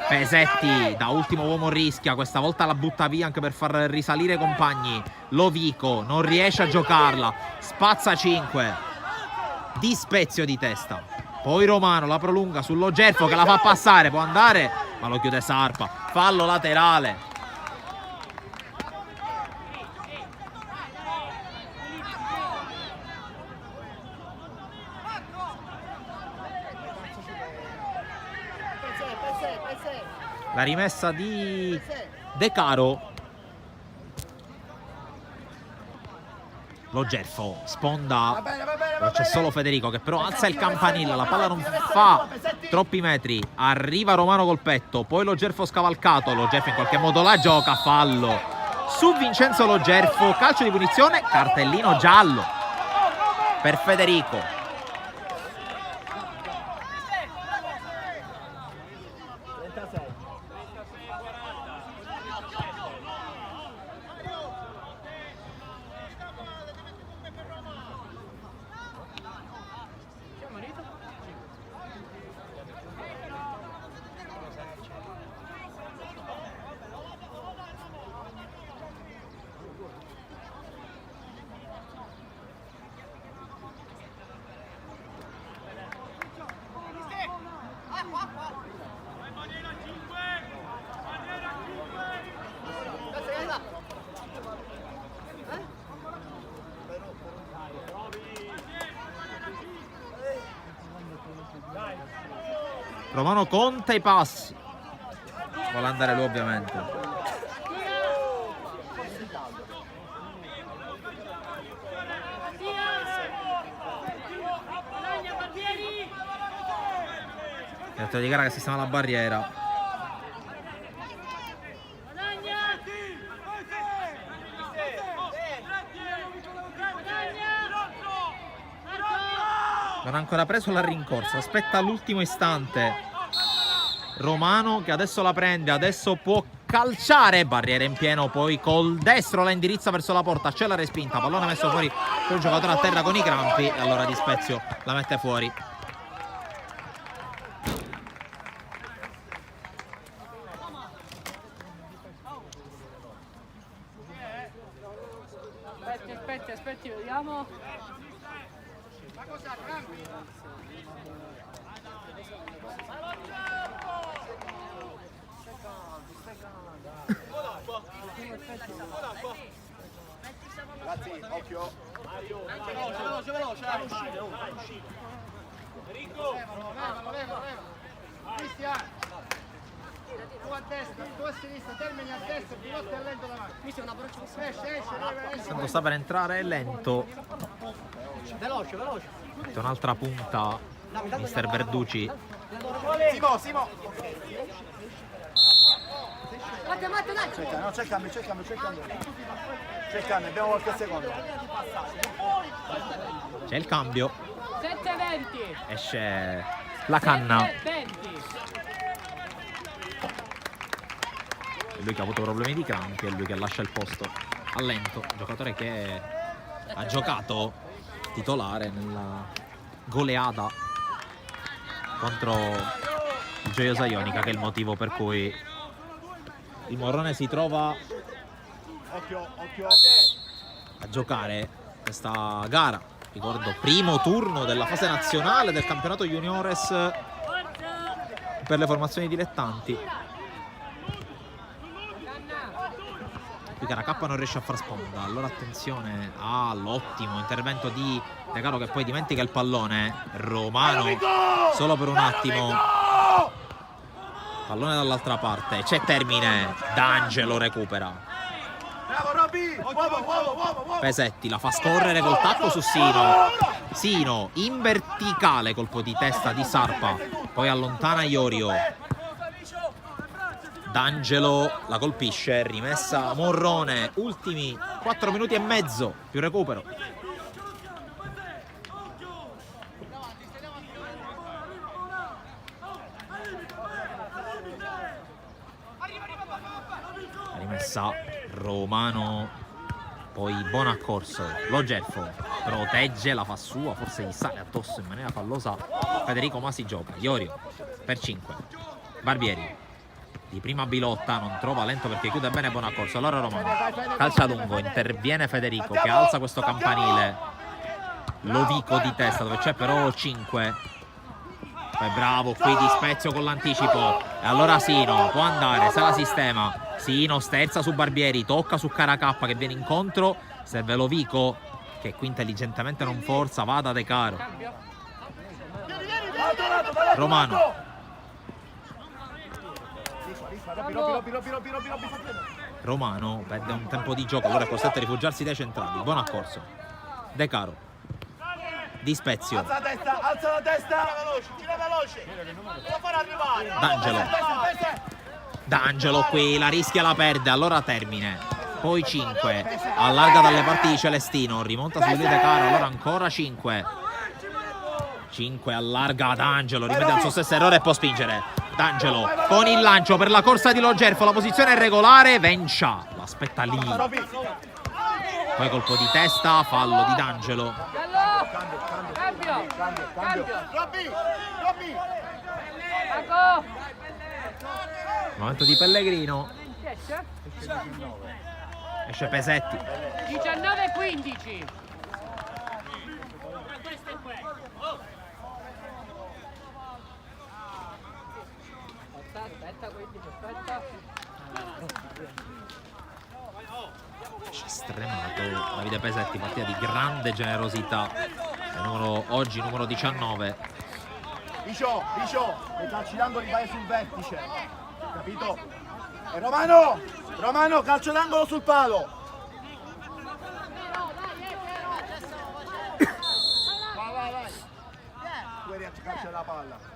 Pesetti da ultimo uomo rischia, questa volta la butta via anche per far risalire i compagni. Lovico non riesce a giocarla, spazza 5 di Spezio di testa, poi Romano la prolunga sullo Gerfo che la fa passare, può andare ma lo chiude Sarpa, fallo laterale. La rimessa di De Caro. Lo Gerfo sponda, c'è solo Federico che però alza il campanile, la palla non fa troppi metri, arriva Romano col petto, poi Lo Gerfo scavalcato, Lo Gerfo in qualche modo la gioca, fallo su Vincenzo Lo Gerfo, calcio di punizione, cartellino giallo per Federico. Romano conta i passi, vuole andare lui ovviamente. Direttore di gara che sistema la barriera. Non ha ancora preso la rincorsa, aspetta l'ultimo istante. Romano che adesso la prende, adesso può calciare, barriera in pieno, poi col destro la indirizza verso la porta, c'è la respinta, pallone messo fuori, poi il giocatore a terra con i crampi e allora Di Spezio la mette fuori. Aspetti, vediamo. Ragazzi, occhio. Veloce. Enrico. Leva. Cristian. a destra, tu a sinistra, termini a destra, pilotta e lento davanti. Esce, Quando sta per entrare è lento. Veloce. Mette un'altra punta mister Verducci. Simo. C'è il cambio. C'è il cambio, abbiamo qualche secondo. C'è il cambio. 7-20. Esce la canna. 20. È lui che ha avuto problemi di crampi, è lui che lascia il posto a Lento, giocatore che ha giocato titolare nella goleada contro il Gioiosa Ionica, che è il motivo per cui il Morrone si trova Occhio. a giocare questa gara. Ricordo, primo turno della fase nazionale del campionato juniores per le formazioni dilettanti. Qui Caracappa non riesce a far sponda, allora attenzione all'ottimo intervento di De Caro, che poi dimentica il pallone. Romano solo per un attimo, pallone dall'altra parte, c'è Termine, D'Angelo recupera. Bravo Robby! Uomo! Pesetti la fa scorrere col tacco su Sino in verticale, colpo di testa di Sarpa, poi allontana Iorio. D'Angelo la colpisce, rimessa Morrone, ultimi 4 minuti e mezzo più recupero. Rimessa Romano, poi buon accorso, lo Gelfo protegge, la fa sua, forse gli sale addosso in maniera fallosa Federico, ma si gioca. Iorio per 5, Barbieri di prima bilotta, non trova Lento perché chiude bene Bonaccorso, allora Romano calcia lungo, interviene Federico che alza questo campanile, Lovico di testa dove c'è però 5, poi bravo qui Di Spezio con l'anticipo, e allora Sino può andare, se la sistema, Sino sterza su Barbieri, tocca su Caracappa che viene incontro, serve Lovico che qui intelligentemente non forza, va da De Caro. Romano Romano perde un tempo di gioco, allora è costretto a rifugiarsi dai centrali. Buon accorso, De Caro, Di Spezio, Alza la testa! Tira veloce! Lo farà arrivare! D'Angelo qui la rischia, la perde, allora Termine, poi 5, allarga dalle parti Celestino, rimonta su De Caro, allora ancora 5, allarga D'Angelo, rimette al suo stesso errore e può spingere. D'Angelo con il lancio per la corsa di Logerfo, la posizione è regolare, Vencia lo aspetta lì, poi colpo di testa, fallo di D'Angelo. Cambio. Robby! Momento di Pellegrino, esce Pesetti, 19-15. esce stremato Davide Pesetti, partita di grande generosità, oggi numero 19. Bicio, le calci d'angolo vai sul vertice, capito? E Romano, calcio d'angolo sul palo. Vai. Tu calcio la palla.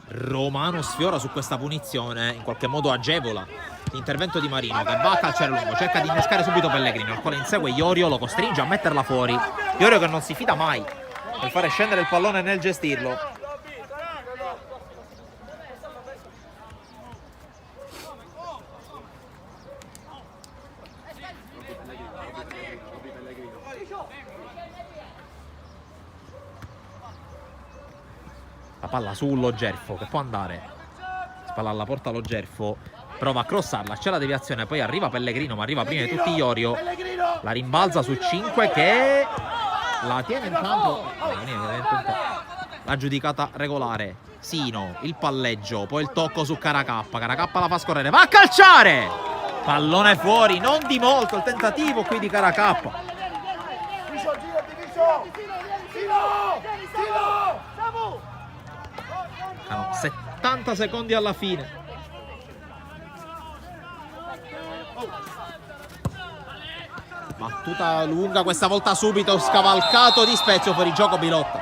Romano sfiora su questa punizione, in qualche modo agevola l'intervento di Marino che va a calciare lungo, cerca di innescare subito Pellegrino, al quale insegue Iorio, lo costringe a metterla fuori. Iorio che non si fida mai per fare scendere il pallone nel gestirlo. La palla su Logerfo che può andare, spalla alla porta Logerfo, prova a crossarla, c'è la deviazione, poi arriva Pellegrino, ma arriva prima di tutti Iorio, la rimbalza su 5 che la tiene in campo, l'ha giudicata regolare. Sino, il palleggio, poi il tocco su Caracappa la fa scorrere, va a calciare, pallone fuori, non di molto il tentativo qui di Caracappa. 70 secondi alla fine. Battuta lunga, questa volta subito scavalcato Di Spezio, fuori gioco Bilotta.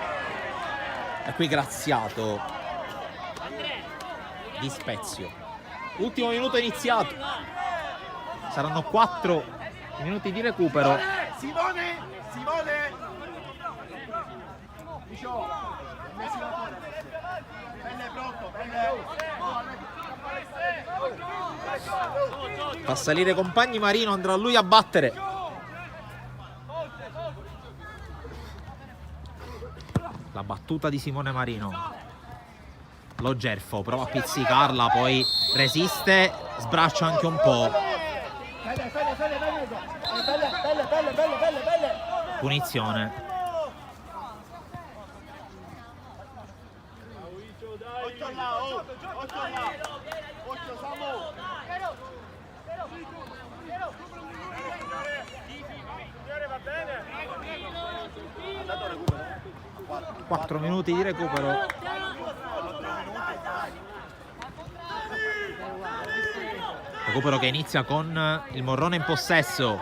E qui graziato Di Spezio. Ultimo minuto iniziato. Saranno 4 minuti di recupero. Simone! Fa salire compagni Marino, andrà lui a battere. La battuta di Simone Marino. Lo Gerfo prova a pizzicarla, poi resiste, sbraccia anche un po'. Punizione. Quattro minuti di recupero. Recupero che inizia con il Morrone in possesso.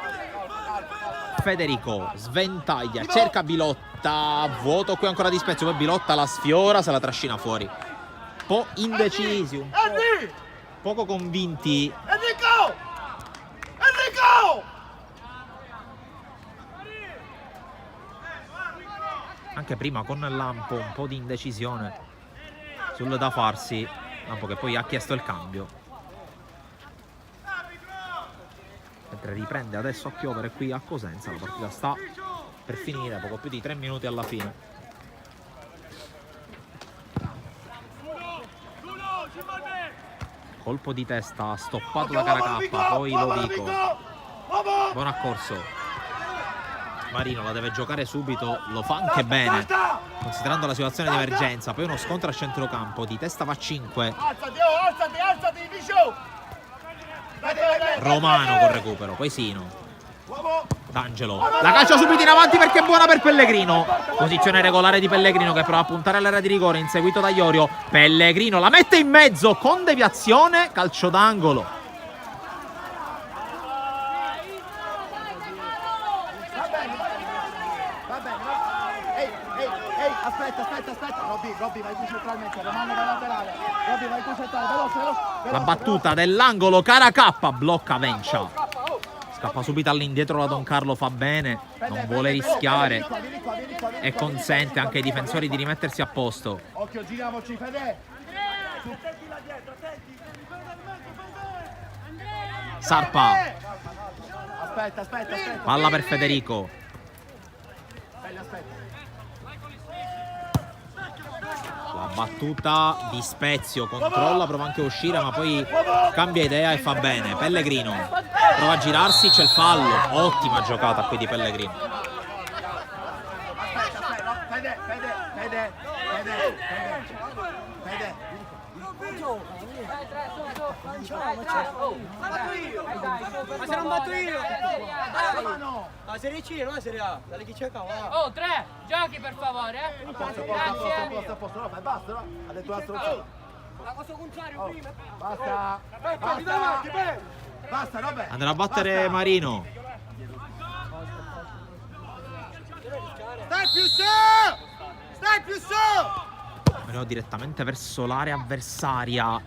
Federico sventaglia, cerca Bilotta, vuoto qui ancora Di Spezio, poi Bilotta la sfiora, se la trascina fuori. Un po' indecisi, un po' poco convinti. Enrico! Anche prima con Lampo un po' di indecisione sul da farsi. Lampo che poi ha chiesto il cambio. Mentre riprende adesso a piovere qui a Cosenza. La partita sta per finire, poco più di 3 minuti alla fine. Colpo di testa stoppato da Caracappa, poi Lovico. Buon accorso. Marino la deve giocare subito, lo fa anche bene considerando la situazione di emergenza. Poi uno scontro a centrocampo, di testa va 5. Alzati, Vicio! Romano con recupero, poi Sino. D'Angelo, la calcia subito in avanti perché è buona per Pellegrino. Posizione regolare di Pellegrino che prova a puntare all'area di rigore, inseguito da Iorio. Pellegrino la mette in mezzo con deviazione, calcio d'angolo. Aspetta. Robby, vai qui centralmente, Romano da laterale. Robby, vai qui centrale, veloce. La battuta dell'angolo, Caracappa blocca Vencia. Scappa subito all'indietro la Don Carlo, fa bene, non vuole rischiare e consente anche ai difensori di rimettersi a posto. Occhio, giriamoci, Fede. Sarpa. Aspetta. Palla per Federico. La battuta di Spezio, controlla, prova anche a uscire ma poi cambia idea e fa bene. Pellegrino prova a girarsi, c'è il fallo. Ottima giocata qui di Pellegrino. Fede. Ma se non batto io! La Serie C, non la Serie A, dalle chi cerca va. Oh, 3, giochi per favore, Grazie. A posto, no, basta, no? Ha detto la stronzata. La cosa contrario prima. Basta, vabbè. Andrà a battere Marino. Stai più su! Marino direttamente verso l'area avversaria.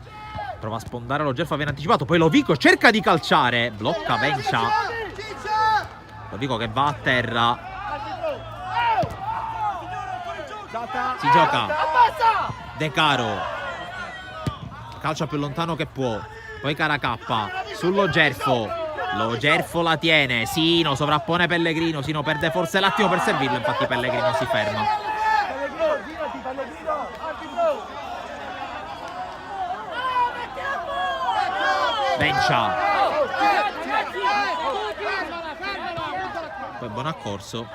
Prova a spondare, lo Gerfo viene anticipato. Poi Lovico cerca di calciare, blocca Vencia. Lovico che va a terra. Si gioca De Caro, calcia più lontano che può. Poi Caracappa sullo Gerfo. Lo Gerfo la tiene. Sino sovrappone Pellegrino. Sino perde forse l'attimo per servirlo. Infatti Pellegrino si ferma. Vencia. Poi buon accorso.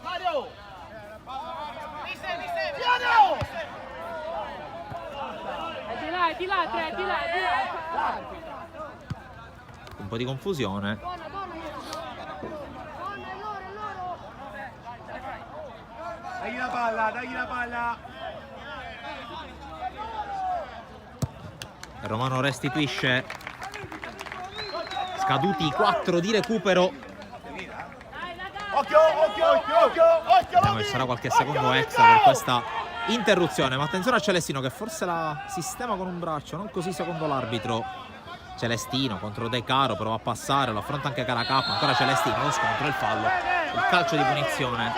Mario! Di là, 3, di là. Un po' di confusione. Dagli la palla. Romano restituisce, scaduti i 4 di recupero. Occhio, occhio, occhio, occhio, occhio. Vediamo, ci sarà qualche secondo extra per questa interruzione, ma attenzione a Celestino che forse la sistema con un braccio, non così secondo l'arbitro. Celestino contro De Caro, prova a passare, lo affronta anche Caracappa, ancora Celestino, lo scontro, il fallo, il calcio di punizione.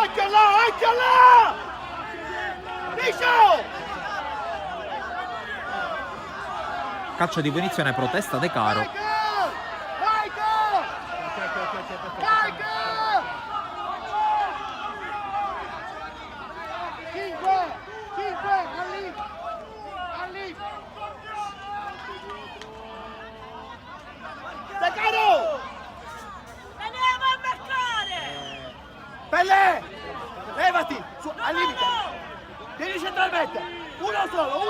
Occhio là, occhio là! Liscio! Calcio di punizione, protesta De Caro. Pelle! Levati! Su, al limite! Vieni centralmente! Uno solo!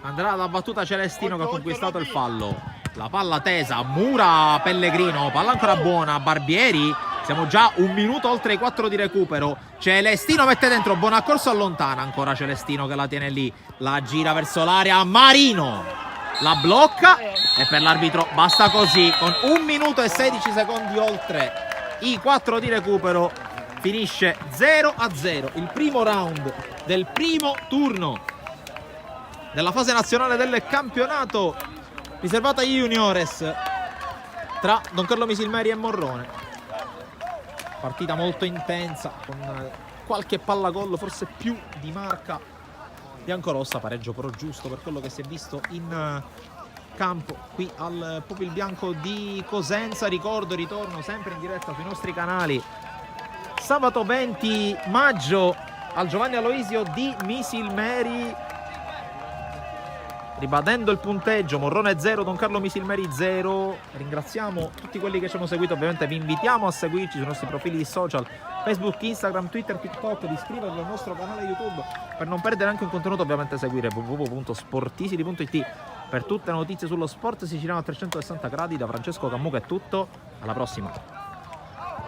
Andrà la battuta Celestino che ha conquistato il fallo. La palla tesa, mura Pellegrino, palla ancora buona, Barbieri. Siamo già 1 minuto oltre i 4 di recupero. Celestino mette dentro, Bonaccorso allontana ancora Celestino che la tiene lì. La gira verso l'area, Marino la blocca e per l'arbitro basta così. Con 1 minuto e 16 secondi oltre i 4 di recupero finisce 0-0 il primo round del primo turno della fase nazionale del campionato riservata agli juniores tra Don Carlo Misilmeri e Morrone. Partita molto intensa con qualche palla gol, forse più di marca biancorossa, pareggio però giusto per quello che si è visto in campo qui al Popil Bianco di Cosenza. Ricordo, ritorno sempre in diretta sui nostri canali sabato 20 maggio al Giovanni Aloisio di Misilmeri, ribadendo il punteggio: Morrone 0, Don Carlo Misilmeri 0. Ringraziamo tutti quelli che ci hanno seguito, ovviamente vi invitiamo a seguirci sui nostri profili social Facebook, Instagram, Twitter, TikTok, di iscrivervi al nostro canale YouTube per non perdere anche un contenuto, ovviamente seguire www.sportisili.it per tutte le notizie sullo sport siciliano a 360 gradi. Da Francesco Cammuca è tutto, alla prossima.